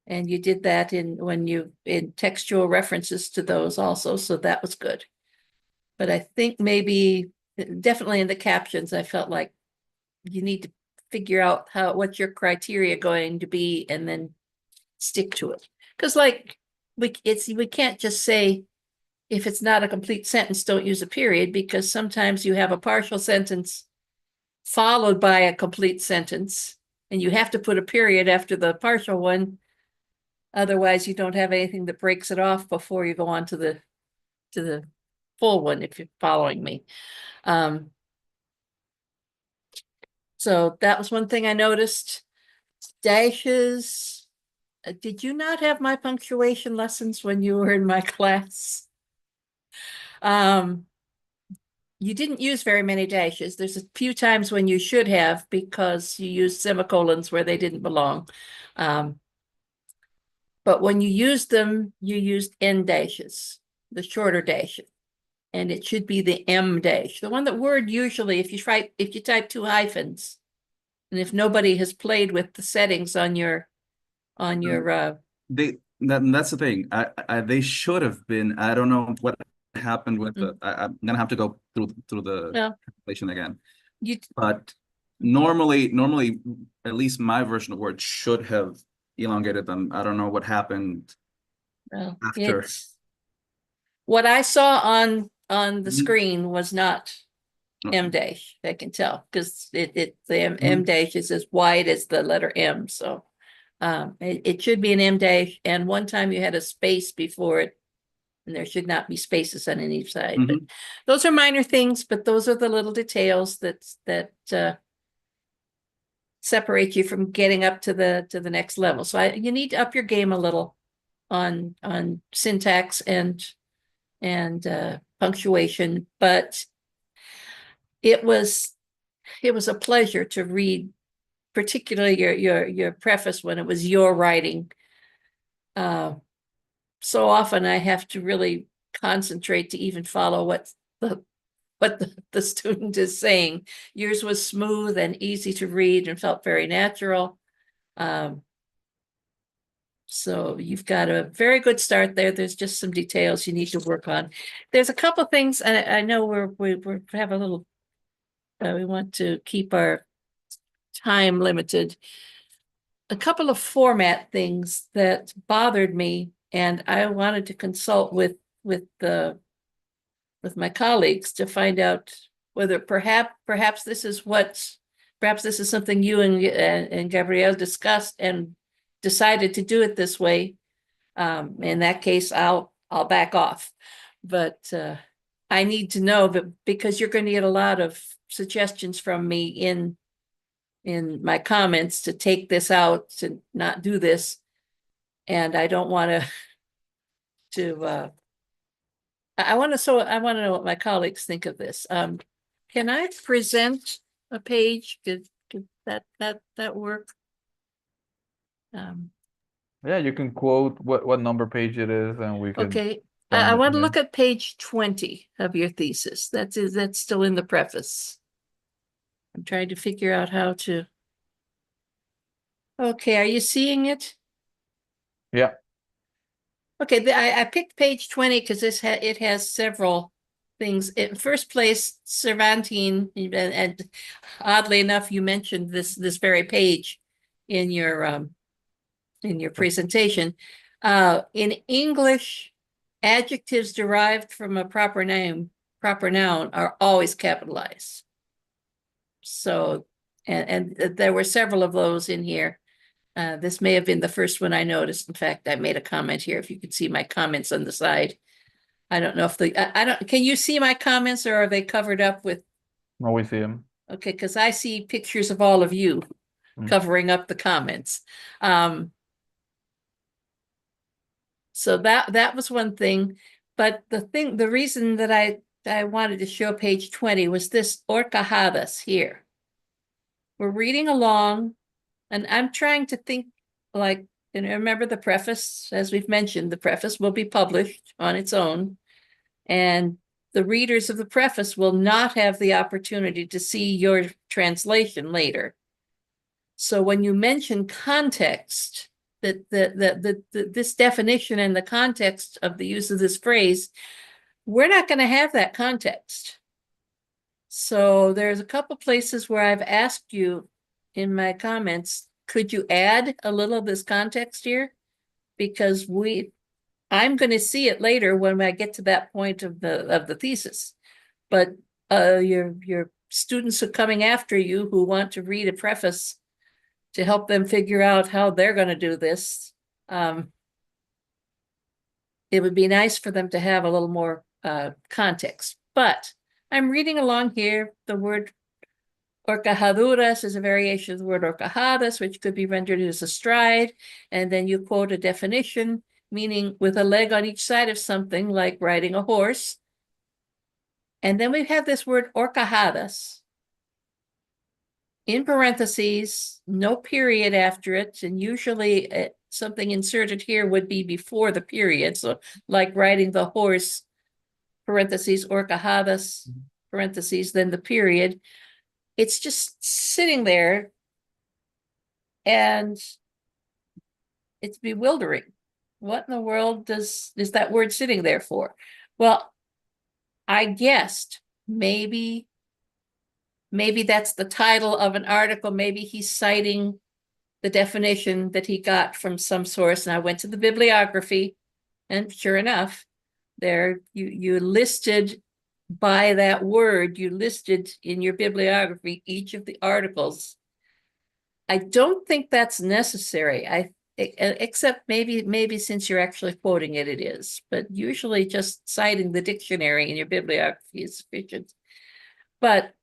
And you did that in textual references to those also, so that was good. But I think maybe, definitely in the captions, I felt like you need to figure out what's your criteria going to be and then stick to it. Because like we can't just say, if it's not a complete sentence, don't use a period, because sometimes you have a partial sentence followed by a complete sentence, and you have to put a period after the partial one. Otherwise, you don't have anything that breaks it off before you go on to the full one, if you're following me. So that was one thing I noticed. Dashes. Did you not have my punctuation lessons when you were in my class? You didn't use very many dashes. There's a few times when you should have, because you used semicolons where they didn't belong. But when you used them, you used end dashes, the shorter dash, and it should be the M dash. The one that Word usually, if you type 2 hyphens, and if nobody has played with the settings on your that's the thing. They should have been. I don't know what happened with the. I'm gonna have to go through the calculation again. But normally, at least my version of Word should have elongated them. I don't know what happened after. What I saw on the screen was not M dash. I can tell, because the M dash is as wide as the letter M. So it should be an M dash. And one time you had a space before it, and there should not be spaces on any side. But those are minor things, but those are the little details that separate you from getting up to the next level. So you need to up your game a little on syntax and punctuation. But it was a pleasure to read, particularly your preface when it was your writing. So often I have to really concentrate to even follow what the student is saying. Yours was smooth and easy to read and felt very natural. So you've got a very good start there. There's just some details you need to work on. There's a couple of things, and I know we have a little, we want to keep our time limited. A couple of format things that bothered me, and I wanted to consult with my colleagues to find out whether perhaps this is something you and Gabriel discussed and decided to do it this way. In that case, I'll back off. But I need to know, because you're going to get a lot of suggestions from me in my comments to take this out, to not do this, and I don't want to. I want to know what my colleagues think of this. Can I present a page? Could that work? Yeah, you can quote what number page it is, and we can. Okay, I want to look at page 20 of your thesis. That's still in the preface. I'm trying to figure out how to. Okay, are you seeing it? Yeah. Okay, I picked page 20 because it has several things. In first place, Cervantine, and oddly enough, you mentioned this very page in your presentation. In English, adjectives derived from a proper noun are always capitalized. So, and there were several of those in here. This may have been the first one I noticed. In fact, I made a comment here. If you could see my comments on the side, I don't know if can you see my comments, or are they covered up with? No, we see them. Okay, because I see pictures of all of you covering up the comments. So that was one thing. But the reason that I wanted to show page 20 was this horcajadas here. We're reading along, and I'm trying to think like, and remember the preface, as we've mentioned, the preface will be published on its own. And the readers of the preface will not have the opportunity to see your translation later. So when you mention context, this definition and the context of the use of this phrase, we're not going to have that context. So there's a couple places where I've asked you in my comments, could you add a little of this context here? Because I'm going to see it later when I get to that point of the thesis. But your students are coming after you who want to read a preface to help them figure out how they're going to do this. It would be nice for them to have a little more context. But I'm reading along here. The word horcajaduras is a variation of the word horcajadas, which could be rendered as a stride. And then you quote a definition, meaning with a leg on each side of something, like riding a horse. And then we have this word horcajadas. In parentheses, no period after it, and usually something inserted here would be before the period. So like riding the horse, parentheses, horcajadas, parentheses, then the period. It's just sitting there, and it's bewildering. What in the world is that word sitting there for? Well, I guessed maybe that's the title of an article. Maybe he's citing the definition that he got from some source. And I went to the bibliography, and sure enough, there you listed by that word, you listed in your bibliography each of the articles. I don't think that's necessary. Except maybe since you're actually quoting it, it is. But usually just citing the dictionary in your bibliography is sufficient. But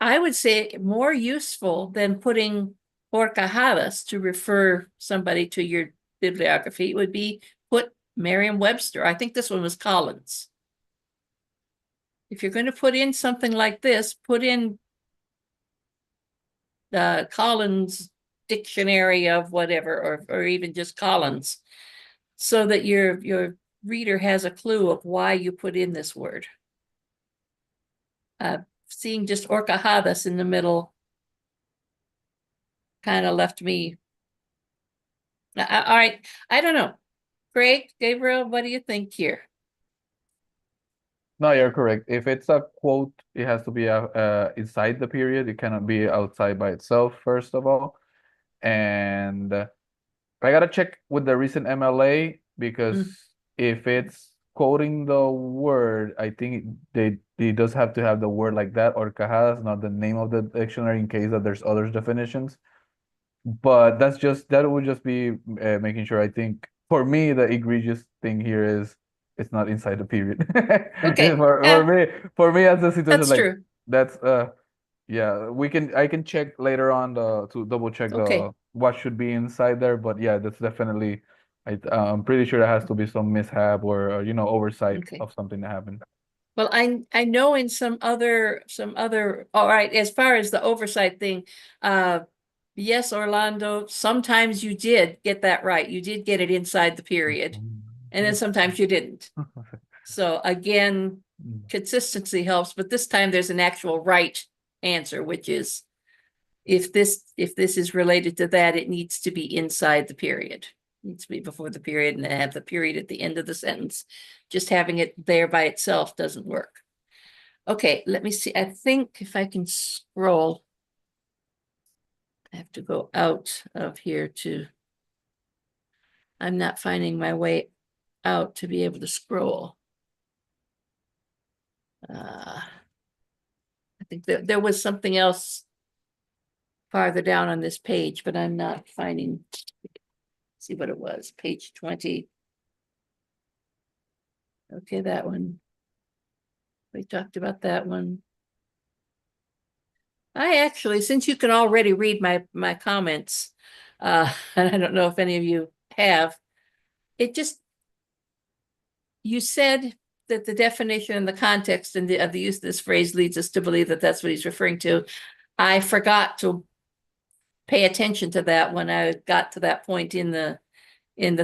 I would say more useful than putting horcajadas to refer somebody to your bibliography would be put Merriam-Webster. I think this one was Collins. If you're going to put in something like this, put in the Collins dictionary of whatever, or even just Collins, so that your reader has a clue of why you put in this word. Seeing just horcajadas in the middle kind of left me. All right, I don't know. Craig, Gabriel, what do you think here? No, you're correct. If it's a quote, it has to be inside the period. It cannot be outside by itself, first of all. And I gotta check with the recent MLA, because if it's quoting the word, I think it does have to have the word like that, or cajadas, not the name of the dictionary, in case that there's other definitions. But that would just be making sure. I think for me, the egregious thing here is it's not inside the period. Okay. For me as a situation, That's like true. that's yeah, I can check later on to double check Okay. what should be inside there. But yeah, that's definitely, I'm pretty sure there has to be some mishap or oversight Okay. of something that happened. Well, I know in some other, all right, as far as the oversight thing, yes, Orlando, sometimes you did get that right. You did get it inside the period, and then sometimes you didn't. So again, consistency helps, but this time there's an actual right answer, which is if this is related to that, it needs to be inside the period. It needs to be before the period and have the period at the end of the sentence. Just having it there by itself doesn't work. Okay, let me see. I think if I can scroll, I have to go out of here to, I'm not finding my way out to be able to scroll. I think there was something else farther down on this page, but I'm not finding, see what it was, page 20. Okay, that one. We talked about that one. I actually, since you can already read my comments, and I don't know if any of you have, it just, you said that the definition and the context and of the use of this phrase leads us to believe that that's what he's referring to. I forgot to pay attention to that when I got to that point in the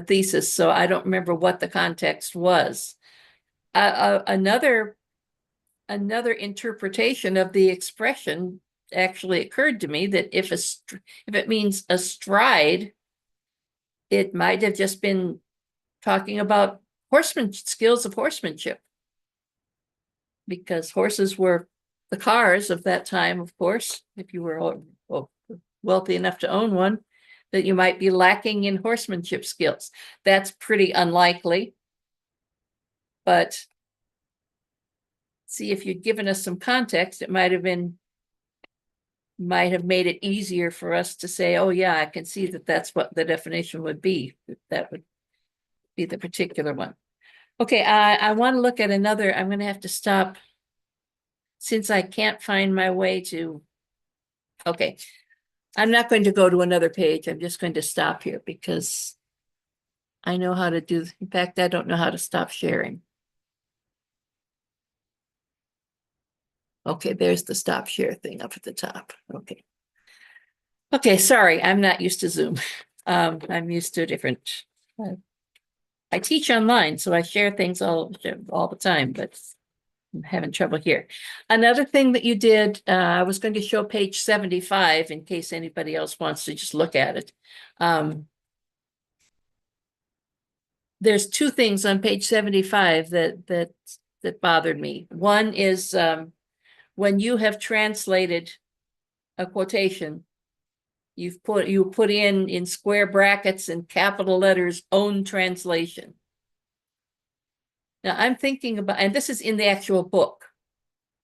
thesis, so I don't remember what the context was. Another interpretation of the expression actually occurred to me, that if it means astride, it might have just been talking about skills of horsemanship, because horses were the cars of that time, of course. If you were wealthy enough to own one, that you might be lacking in horsemanship skills. That's pretty unlikely. But see, if you'd given us some context, it might have made it easier for us to say, oh yeah, I can see that that's what the definition would be. That would be the particular one. Okay, I want to look at another. I'm going to have to stop since I can't find my way to. Okay, I'm not going to go to another page. I'm just going to stop here because I know how to do. In fact, I don't know how to stop sharing. Okay, there's the stop share thing up at the top. Okay. Okay, sorry, I'm not used to Zoom. I'm used to a different. I teach online, so I share things all the time, but I'm having trouble here. Another thing that you did, I was going to show page 75 in case anybody else wants to just look at it. There's two things on page 75 that bothered me. One is when you have translated a quotation, you put in square brackets and capital letters, own translation. Now I'm thinking about, and this is in the actual book.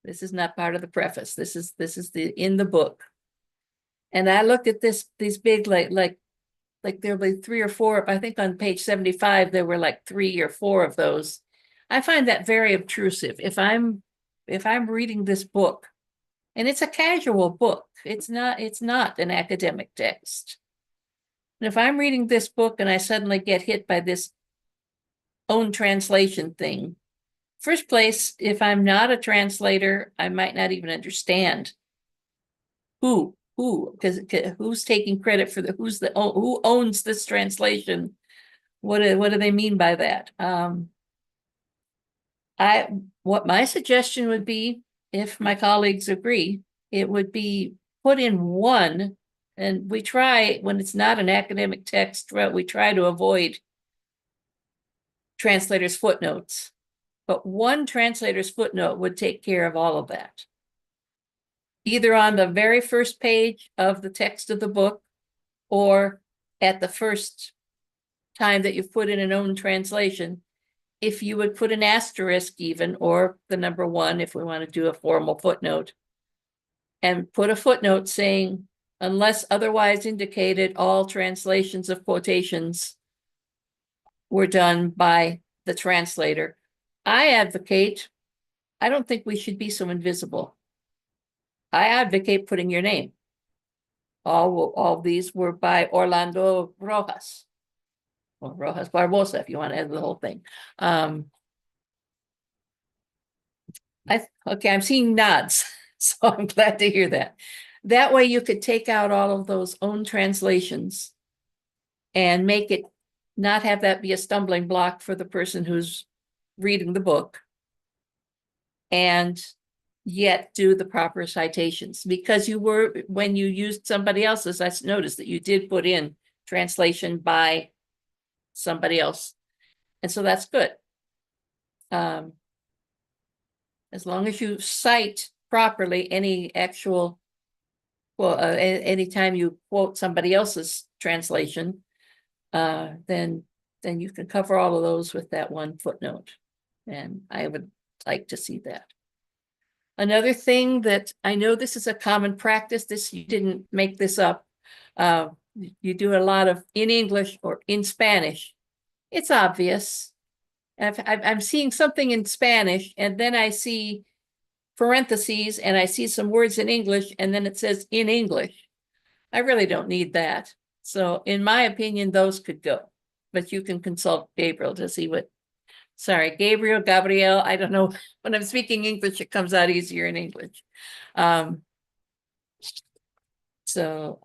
This is not part of the preface. This is in the book. And I looked at these big, like there'll be 3 or 4, I think on page 75, there were like 3 or 4 of those. I find that very obtrusive. If I'm reading this book, and it's a casual book, it's not an academic text. And if I'm reading this book and I suddenly get hit by this own translation thing, first place, if I'm not a translator, I might not even understand who, because who's taking credit for who owns this translation? What do they mean by that? What my suggestion would be, if my colleagues agree, it would be put in one, and we try, when it's not an academic text, we try to avoid translators' footnotes. But one translator's footnote would take care of all of that. Either on the very first page of the text of the book, or at the first time that you've put in an own translation, if you would put an asterisk even, or the number 1, if we want to do a formal footnote, and put a footnote saying, unless otherwise indicated, all translations of quotations were done by the translator. I don't think we should be so invisible. I advocate putting your name. All these were by Orlando Rojas. Or Rojas Barbosa, if you want to add the whole thing. Okay, I'm seeing nods, so I'm glad to hear that. That way you could take out all of those own translations and make it not have that be a stumbling block for the person who's reading the book, and yet do the proper citations. Because when you used somebody else's, I noticed that you did put in translation by somebody else. And so that's good. As long as you cite properly any actual, anytime you quote somebody else's translation, then you can cover all of those with that one footnote. And I would like to see that. Another thing that I know, this is a common practice, you didn't make this up. You do a lot of in English or in Spanish. It's obvious. I'm seeing something in Spanish, and then I see parentheses, and I see some words in English, and then it says in English. I really don't need that. So in my opinion, those could go, but you can consult Gabriel to see Sorry, Gabriel. I don't know. When I'm speaking English, it comes out easier in English. So,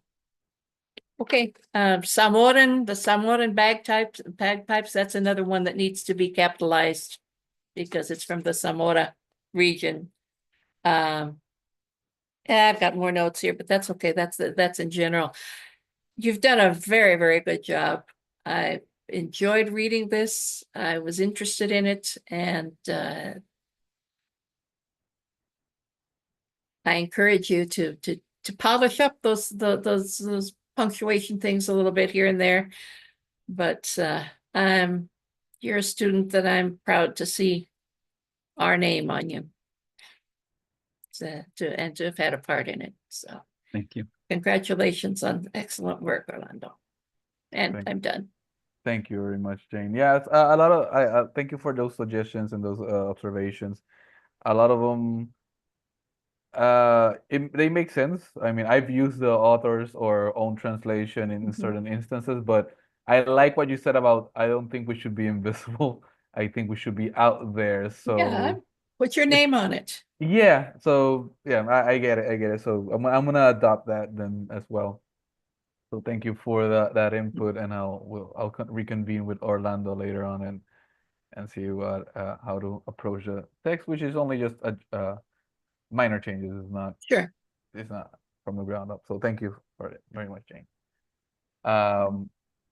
okay, the Samoan bagpipes, that's another one that needs to be capitalized because it's from the Zamora region. Yeah, I've got more notes here, but that's okay. That's in general. You've done a very, very good job. I enjoyed reading this. I was interested in it, and I encourage you to polish up those punctuation things a little bit here and there. But you're a student that I'm proud to see our name on you. And to have had a part in it. So Thank you. congratulations on excellent work, Orlando. And I'm done. Thank you very much, Jane. Yeah, it's, a lot of I thank you for those suggestions and those observations. A lot of them they make sense. I mean, I've used the author's or own translation in certain instances, but I like what you said about I don't think we should be invisible. I think we should be out there. So Yeah, put your name on it. yeah, so yeah, I get it. So I'm gonna adopt that then as well. So thank you for that input, and I'll reconvene with Orlando later on and see what how to approach the text, which is only just a minor changes. Sure. It's not from the ground up. So thank you for it very much, Jane.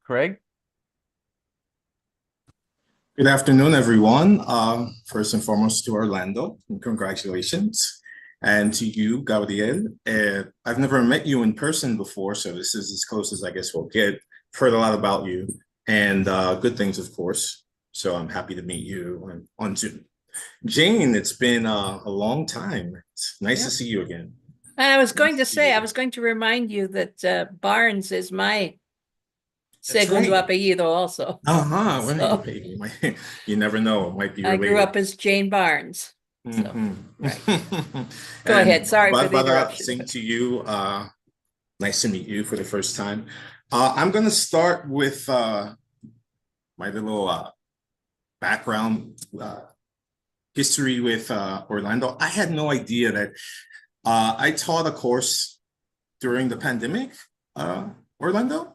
Craig. Good afternoon, everyone. First and foremost to Orlando, and congratulations. And to you, Gabriel. I've never met you in person before, so this is as close as I guess we'll get. Heard a lot about you and good things, of course. So I'm happy to meet you on Zoom. Jane, it's been a long time. It's nice to see you again. And I was going to say, I was going to remind you that Barnes is my segundo apellido also. Well, you never know. It might be related. I grew up as Jane Barnes. So, right. Go ahead. Sorry for the interruption. Same to you. Nice to meet you for the first time. I'm going to start with my little background history with Orlando. I had no idea that I taught a course during the pandemic, Orlando.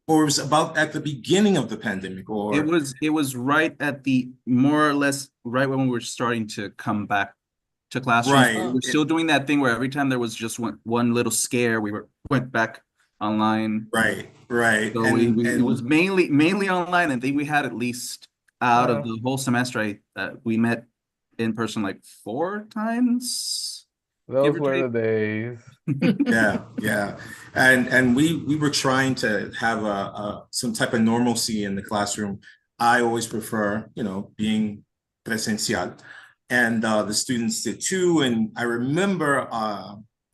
Or it was about at the beginning of the pandemic, or it was right at the more or less right when we were starting to come back to classrooms. Right. We were still doing that thing where every time there was just one little scare, we went back online. Right. So it was mainly online. I think we had at least out of the whole semester, we met in person like 4 times. Those were the days. Yeah. And we were trying to have some type of normalcy in the classroom. I always prefer, being presencial, and the students did too. And I remember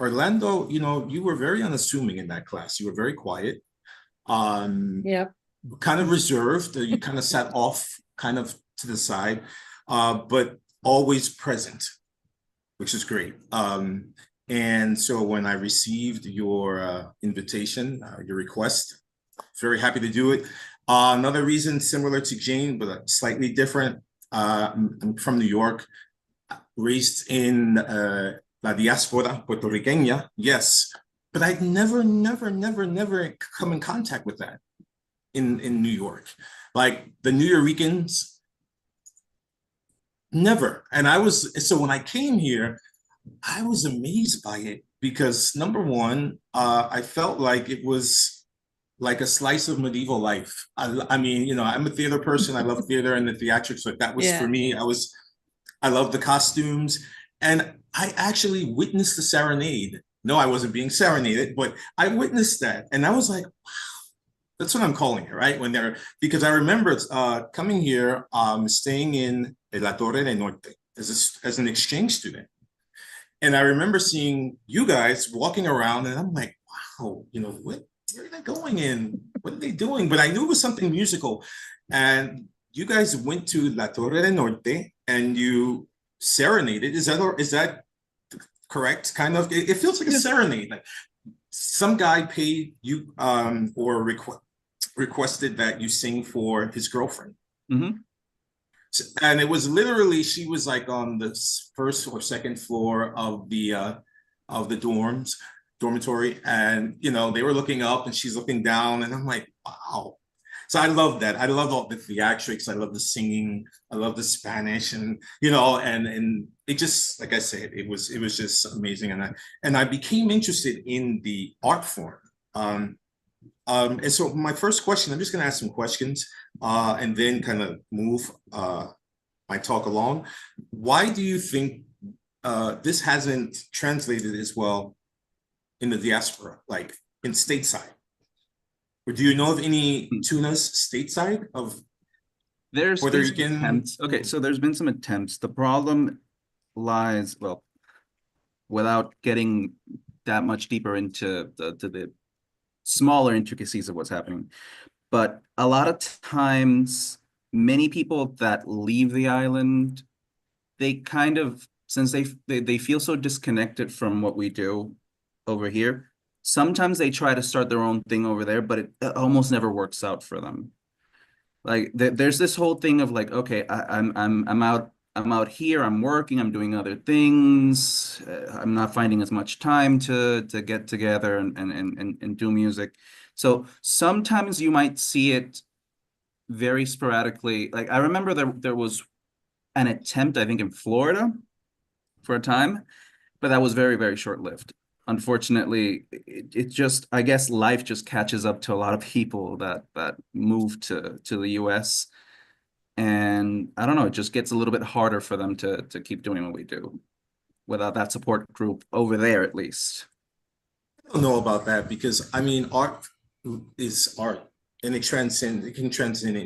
Orlando, you were very unassuming in that class. You were very quiet. Yeah. Kind of reserved. You kind of sat off, kind of to the side, but always present, which is great. And so when I received your invitation, your request, very happy to do it. Another reason similar to Jane, but slightly different. I'm from New York, raised in La diaspora puertorriqueña, yes, but I'd never come in contact with that in New York. Like the Nuyorican, never. And so when I came here, I was amazed by it because number one, I felt like it was like a slice of medieval life. I mean, I'm a theater person. I love theater and the theatrics. So that was for me. I love the costumes, and I actually witnessed the serenade. No, I wasn't being serenaded, but I witnessed that, and I was like, wow, that's what I'm calling it, right? Because I remember coming here, staying in La Torre del Norte as an exchange student. And I remember seeing you guys walking around, and I'm like, wow, where are they going in? What are they doing? But I knew it was something musical. And you guys went to La Torre del Norte and you serenaded. Is that correct? Kind of. It feels like a serenade. Like some guy paid you or requested that you sing for his girlfriend. Mm-hmm. And it was literally, she was like on the first or second floor of the dormitory, and you know, they were looking up and she's looking down, and I'm like, wow. So I love that. I love all the theatrics. I love the singing. I love the Spanish, and you know, and it just, like I said, it was just amazing. And I became interested in the art form. And so my first question, I'm just going to ask some questions, and then kind of move my talk along. Why do you think this hasn't translated as well in the diaspora, like in stateside? Or do you know of any tunas stateside of There's Puerto been some Rican? attempts. Okay, so there's been some attempts. The problem lies, well, without getting that much deeper into the smaller intricacies of what's happening, but a lot of times, many people that leave the island, they kind of, since they feel so disconnected from what we do over here, sometimes they try to start their own thing over there, but it almost never works out for them. Like there's this whole thing of like, okay, I'm out here, I'm working, I'm doing other things, I'm not finding as much time to get together and do music. So sometimes you might see it very sporadically. Like I remember there was an attempt, I think, in Florida for a time, but that was very, very short-lived. Unfortunately, it just, I guess life just catches up to a lot of people that move to the US. And I don't know, it just gets a little bit harder for them to keep doing what we do without that support group over there, at least. I don't know about that, because I mean, art is art, and it can transcend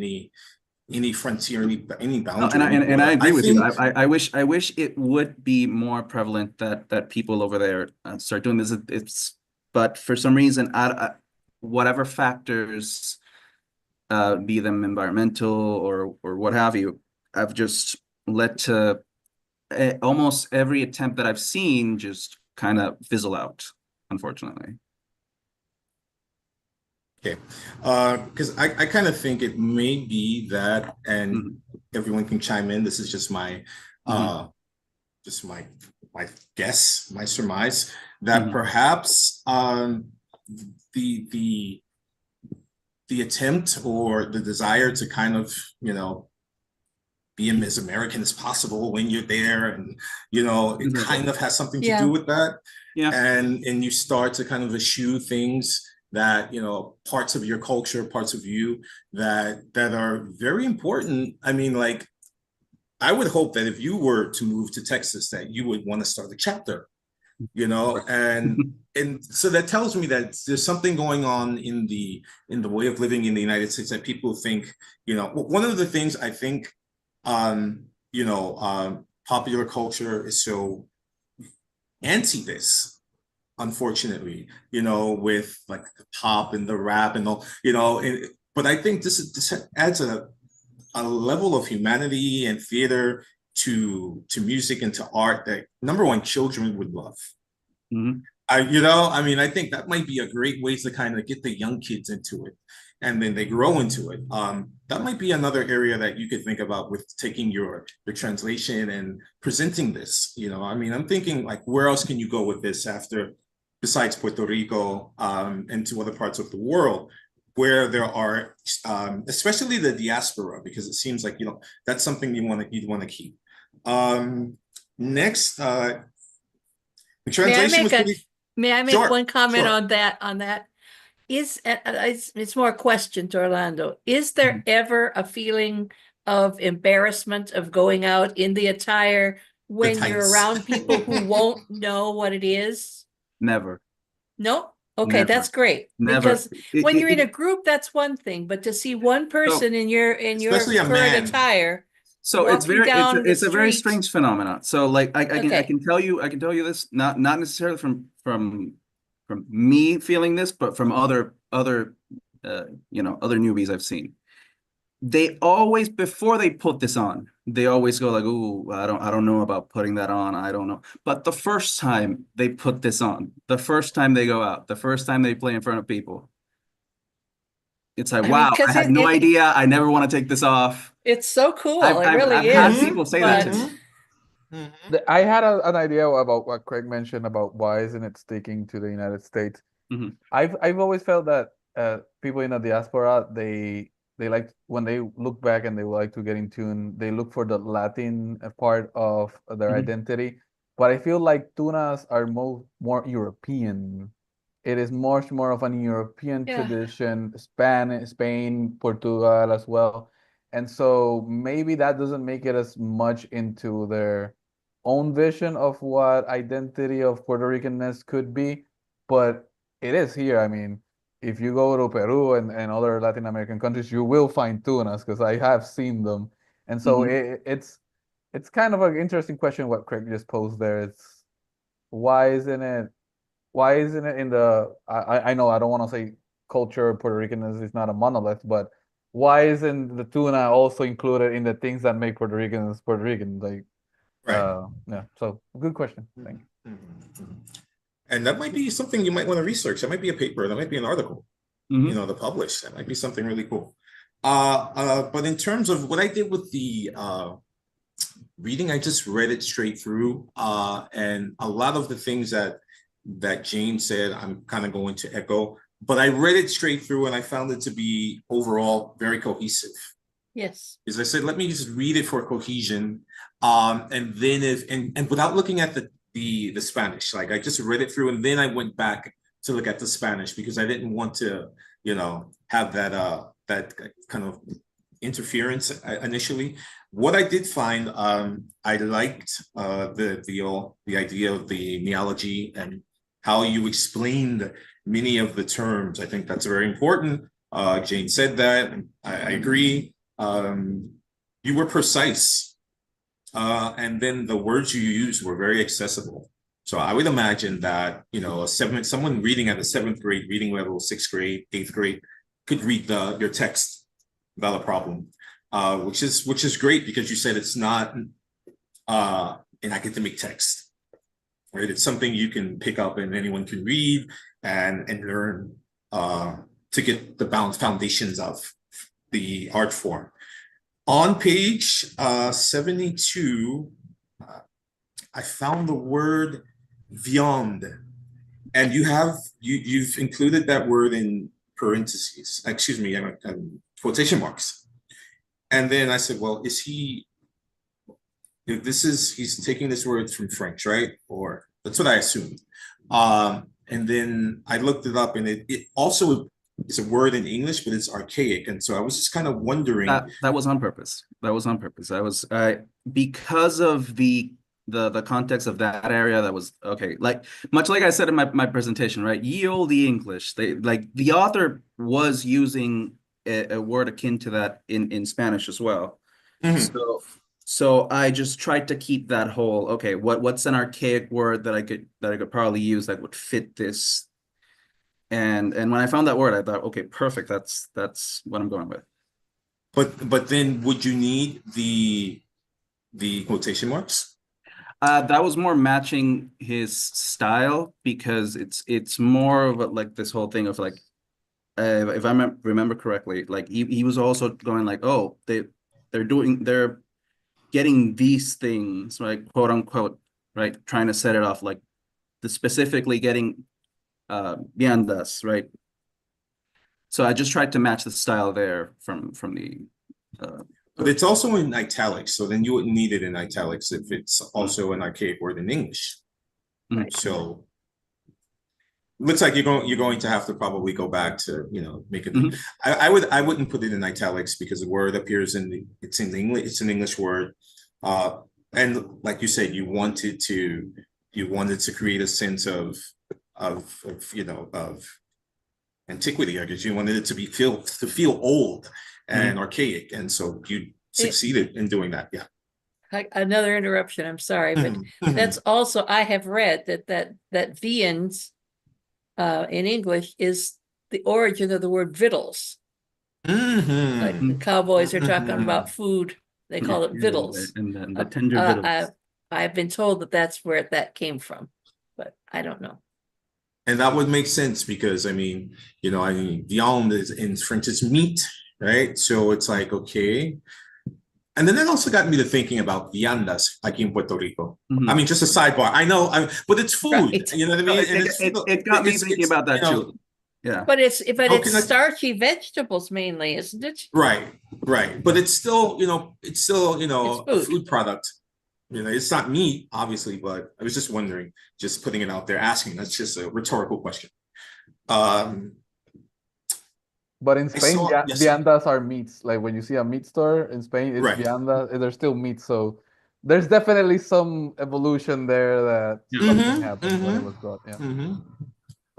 any frontier, any boundary. And I agree with you. think- I wish it would be more prevalent that people over there start doing this. But for some reason, whatever factors, be them environmental or what have you, I've just led to almost every attempt that I've seen just kind of fizzle out, unfortunately. Okay, because I kind of think it may be that, and everyone can chime in. This is just my my guess, my surmise, that perhaps the attempt or the desire to kind of, you know, be as American as possible when you're there, and you know, it kind of has something to do with that. Yeah. And you start to kind of eschew things that, you know, parts of your culture, parts of you that are very important. I mean, like, I would hope that if you were to move to Texas, that you would want to start a chapter, you know, and so that tells me that there's something going on in the way of living in the United States that people think, you know, one of the things I think, you know, popular culture is so anti this, unfortunately, you know, with like the pop and the rap and all, you know, but I think this adds a level of humanity and theater to music and to art that, number one, children would love. You know, I mean, I think that might be a great way to kind of get the young kids into it, and then they grow into it. That might be another area that you could think about with taking your translation and presenting this. You know, I mean, I'm thinking like, where else can you go with this besides Puerto Rico, and to other parts of the world where there are, especially the diaspora, because it seems like, you know, that's something you'd want to keep. Next, the translation was pretty. May I make Sure, one comment sure. on that? It's more a question to Orlando. Is there ever a feeling of embarrassment of going out in the attire when you're tights. around people who won't know what it is? Never. No? Okay, Never. that's great. Never. Because when you're in a group, that's one thing, but to see one person in your Especially a current man. attire, So it's walking down the it's a very street. strange phenomenon. So like I Okay. can tell you this, not necessarily from me feeling this, but from other you know, other newbies I've seen. They always, before they put this on, they always go like, "Ooh, I don't know about putting that on. I don't know." But the first time they put this on, the first time they go out, the first time they play in front of people, it's like, I mean, wow, 'cause I had it- no it- idea. I never want to take this off. It's so cool. I've It really had is. people say that to but- me. I had an idea about what Craig mentioned about why isn't it sticking to the United States. Mhm. I've always felt that people in the diaspora, they like, when they look back and they would like to get in tune, they look for the Latin part of their Mhm. identity. But I feel like Tunas are more European. It is much more of an European Yeah. tradition, Spain, Portugal as well. And so maybe that doesn't make it as much into their own vision of what identity of Puerto Ricanness could be, but it is here. I mean, if you go to Peru and other Latin American countries, you will find tunas because I have seen them. And so it's kind of an interesting question what Craig just posed there. It's why isn't it in the I know I don't want to say culture Puerto Ricanness is not a monolith, but why isn't the tuna also included in the things that make Puerto Ricans Puerto Rican? Like, Right. yeah. So good question. Thank you. And that might be something you might want to research. That might be a paper. That might be an article, Mhm. you know, to publish. That might be something really cool. But in terms of what I did with the reading, I just read it straight through. And a lot of the things that Jane said, I'm kind of going to echo. But I read it straight through and I found it to be overall very cohesive. Yes. As I said, let me just read it for cohesion. And then and without looking at the Spanish, like I just read it through and then I went back to look at the Spanish because I didn't want to, you know, have that kind of interference initially. What I did find, I liked the idea of the neology and how you explained many of the terms. I think that's very important. Jane said that, and I agree. You were precise. And then the words you used were very accessible. So I would imagine that, you know, someone reading at a 7th grade reading level, 6th grade, 8th grade, could read your text without a problem. Which is great because you said it's not an academic text, right? It's something you can pick up and anyone can read and learn to get the foundations of the art form. On page 72, I found the word viande, and you've included that word in parentheses. Excuse me, quotation marks. And then I said, well, he's taking this word from French, right? Or that's what I assumed. And then I looked it up, and it also is a word in English, but it's archaic. And so I was just kind of wondering. That was on purpose. That was on purpose. Because of the context of that area, that was okay. Like much like I said in my presentation, right? Ye olde English. The author was using a word akin to that in Spanish as well. Mhm. So I just tried to keep that whole, okay, what's an archaic word that I could probably use that would fit this. And when I found that word, I thought, okay, perfect. That's what I'm going with. But then would you need the quotation marks? That was more matching his style because it's more of like this whole thing of like, if I remember correctly, like he was also going like, oh, they're getting these things, right, quote unquote, right, trying to set it off like specifically getting viandas, right. So I just tried to match the style there from the. But it's also in italics, so then you wouldn't need it in italics if it's also an archaic word in English. Right. So looks like you're going to have to probably go back to, you know, make it. I wouldn't put it in italics because the word appears it's in English. It's an English word, and like you said, you wanted to create a sense of antiquity. I guess you wanted it to feel old and archaic, and so you succeeded in doing that. Yeah. Another interruption. I'm sorry, but that's also, I have read that viands in English is the origin of the word victuals. Like the cowboys are talking about food, they call it victuals. And the tender victuals. I've been told that that's where that came from, but I don't know. And that would make sense because I mean, viande is in French is meat, right? So it's like, okay. And then that also got me to thinking about viandas aquí in Puerto Rico. I mean, just a sidebar. I know, but it's food. Right. You know what I mean? And It got me thinking about that too. Yeah. But it's Coconut- starchy vegetables mainly, isn't it? Right. But it's still, it's It's a food. food product. It's not meat, obviously, but I was just wondering, just putting it out there, asking. That's just a rhetorical question. But in Spain, yes. viandas are meats. Like when you see a meat store in Spain, it's Right. vianda. They're still meat. So there's definitely some evolution there that something happened when it was brought. Yeah.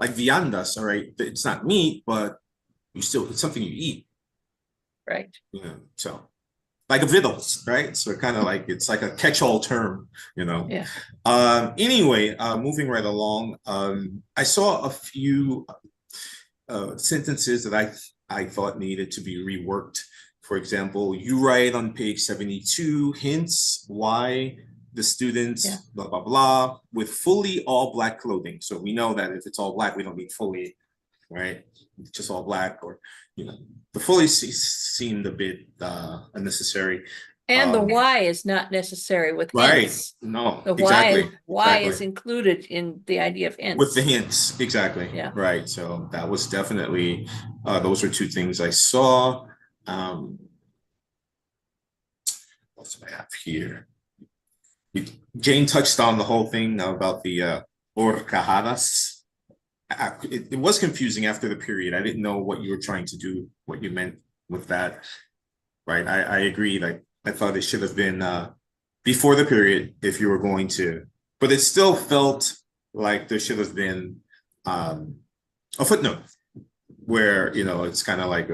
Like viandas, all right. It's not meat, but it's something you eat. Right. So like a vittles, right? So kind of like it's like a catch-all term, Yeah. Anyway, moving right along, I saw a few sentences that I thought needed to be reworked. For example, you write on page 72, hence why the students, blah, blah, blah, with fully all black clothing. So we know that if it's all black, we don't need fully, right? It's just all black, or, the fully seemed a bit unnecessary. And the why is not necessary with Right. hence. No, The exactly. why is included in the idea of hence. With the hints, exactly. Yeah. Right. So that was definitely, those are two things I saw. What do I have here? Jane touched on the whole thing about the horcajadas. It was confusing after the period. I didn't know what you were trying to do, what you meant with that. Right. I agree. Like, I thought it should have been before the period if you were going to, but it still felt like there should have been a footnote where, it's kind of like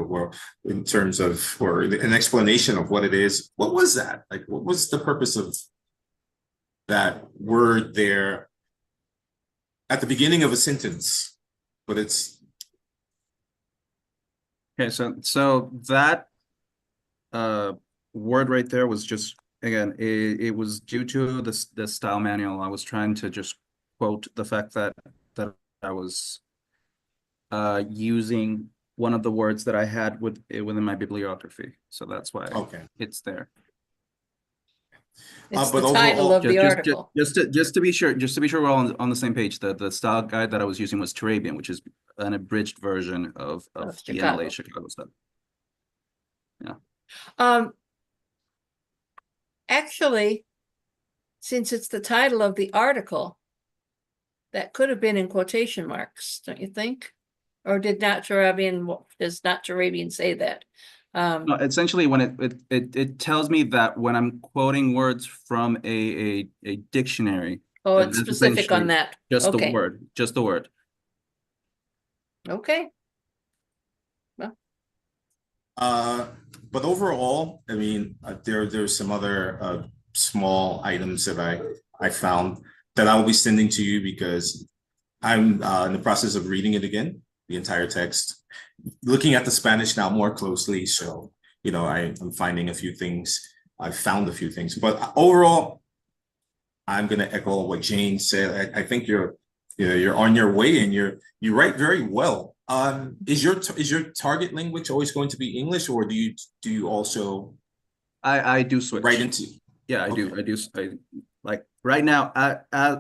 in terms of, or an explanation of what it is. What was that? Like, what was the purpose of that word there at the beginning of a sentence? But it's okay. So that word right there was just, again, it was due to the style manual. I was trying to just quote the fact that I was using one of the words that I had within my bibliography. So that's why it's there. It's but the title of the article. Just to be sure we're all on the same page. The style guide that I was using was Turabian, which is an abridged version of the NLA Chicago stuff. Yeah. Actually, since it's the title of the article, that could have been in quotation marks, don't you think? Or does not Turabian say that? No, essentially, when it tells me that when I'm quoting words from a dictionary. Oh, it's specific on that. Just the word. Okay. Well. But overall, I mean, there's some other small items that I found that I will be sending to you because I'm in the process of reading it again, the entire text, looking at the Spanish now more closely. So, I'm finding a few things. I found a few things, but overall, I'm going to echo what Jane said. I think you're on your way and you write very well. Is your target language always going to be English, or do you also? I do switch right into. Yeah, I do. I like right now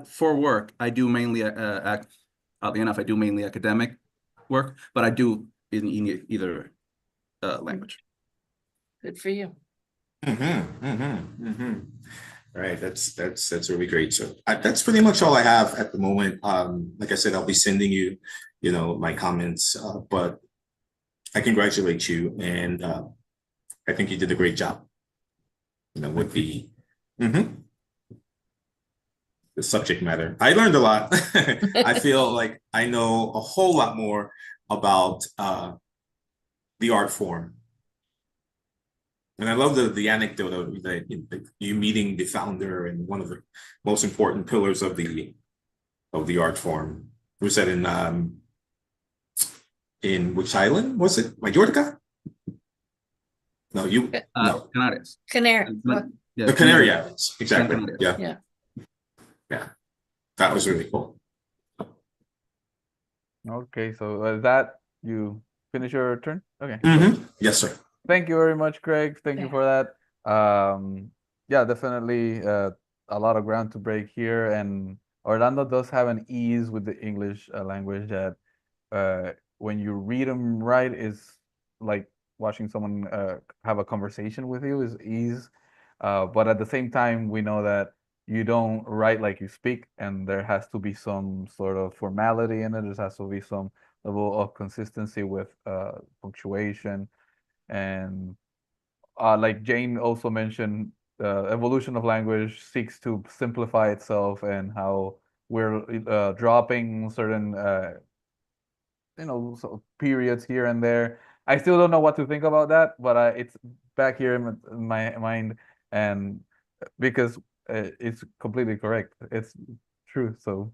for work. I do mainly oddly enough, I do mainly academic work, but I do in either language. Good for you. All right, that's really great. So that's pretty much all I have at the moment. Like I said, I'll be sending you, my comments. But I congratulate you, and I think you did a great job. With the subject matter, I learned a lot. I feel like I know a whole lot more about the art form. And I love the anecdote of you meeting the founder and one of the most important pillars of the art form. Was that in which island was it? Mallorca? No, no. Canarias. Canary. The Canary Islands, exactly. Yeah. That was really cool. Okay, so that you finish your turn? Okay. Yes, sir. Thank you very much, Craig. Thank you for that. Yeah, definitely a lot of ground to break here, and Orlando does have an ease with the English language that when you read them right is like watching someone have a conversation with you is ease. But at the same time, we know that you don't write like you speak, and there has to be some sort of formality in it. There has to be some level of consistency with punctuation. And like Jane also mentioned, evolution of language seeks to simplify itself, and how we're dropping certain so periods here and there. I still don't know what to think about that, but it's back here in my mind, and because it's completely correct. It's true. So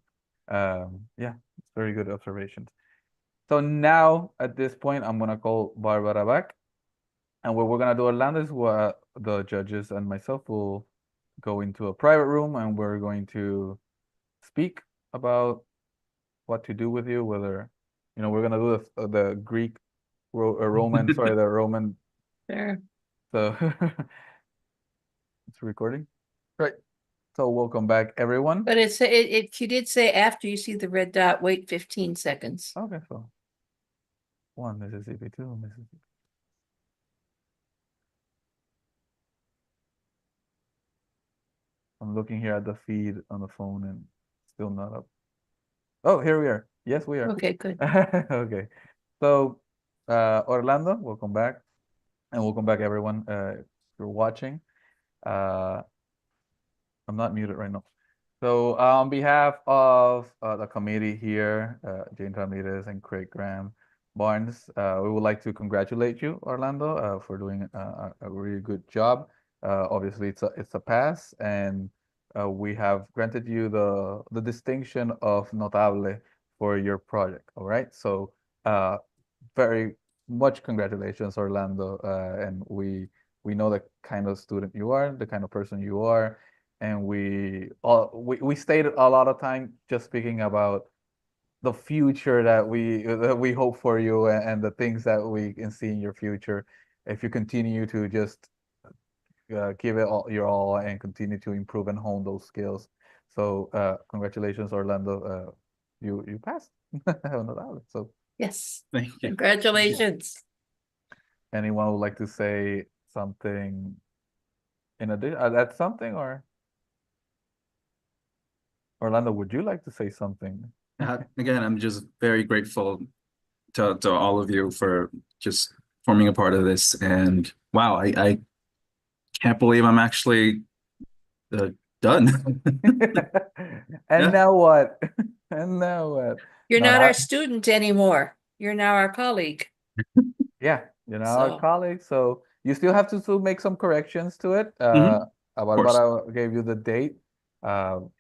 yeah, it's very good observations. So now at this point, I'm gonna call Barbara back, and what we're gonna do, Orlando, is what the judges and myself will go into a private room, and we're going to speak about what to do with you, whether we're gonna do the Greek Roman, sorry, the Roman. Sure. So it's recording, right? So welcome back, everyone. But she did say after you see the red dot, wait 15 seconds. Okay, so 1 Mississippi, 2 Mississippi. I'm looking here at the feed on the phone and still not up. Oh, here we are. Yes, we are. Okay, good. Okay. So Orlando, welcome back. And welcome back, everyone. If you're watching. I'm not muted right now. So on behalf of the committee here, Jane Ramirez and Craig Graham Barnes, we would like to congratulate you, Orlando, for doing a really good job. Obviously, it's a pass, and we have granted you the distinction of notable for your project. All right, so very much congratulations, Orlando, and we know the kind of student you are, the kind of person you are, and we stated a lot of time just speaking about the future that we hope for you, and the things that we can see in your future if you continue to just give it all your all and continue to improve and hone those skills. So congratulations, Orlando. You passed. So Yes. Thank you. Congratulations. anyone would like to say something in addition? That's something, or Orlando, would you like to say something? Again, I'm just very grateful to all of you for just forming a part of this. And wow, I can't believe I'm actually done. And Yeah. now what? And now what? You're No, not our student anymore. You're now our colleague. Yeah, our So- colleague. So you still have to make some corrections to it. Mhm. Barbara gave you the date.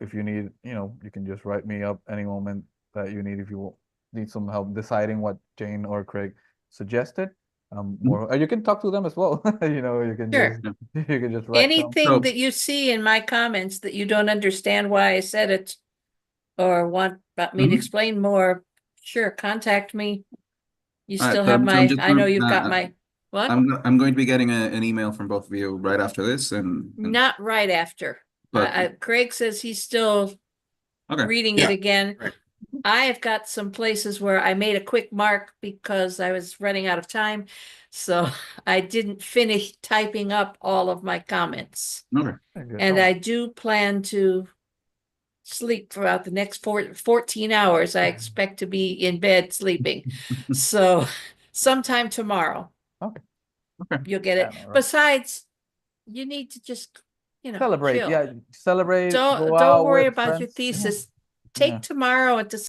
If you need, you can just write me up any moment that you need if you need some help deciding what Jane or Craig suggested. Or you can talk to them as well. You can Sure. just write them. Anything So- that you see in my comments that you don't understand why I said it, or want me to Mhm. explain more, sure, contact me. You All right, still so have I'm my, just I know gonna- you've got my, what? I'm going to be getting an email from both of you right after this, and Not right after. But- Craig says he's still okay. reading Yeah, it again. right. I have got some places where I made a quick mark because I was running out of time. So I didn't finish typing up all of my comments. Okay. Good. And Oh, I do plan to sleep throughout the next 14 hours. I expect to be in bed sleeping. So sometime tomorrow, okay. you'll get it. Yeah, all right. Besides, you need to just, Celebrate. chill. Yeah, celebrate. Don't Go out worry with about your friends. Yeah. thesis. Yeah. Take tomorrow and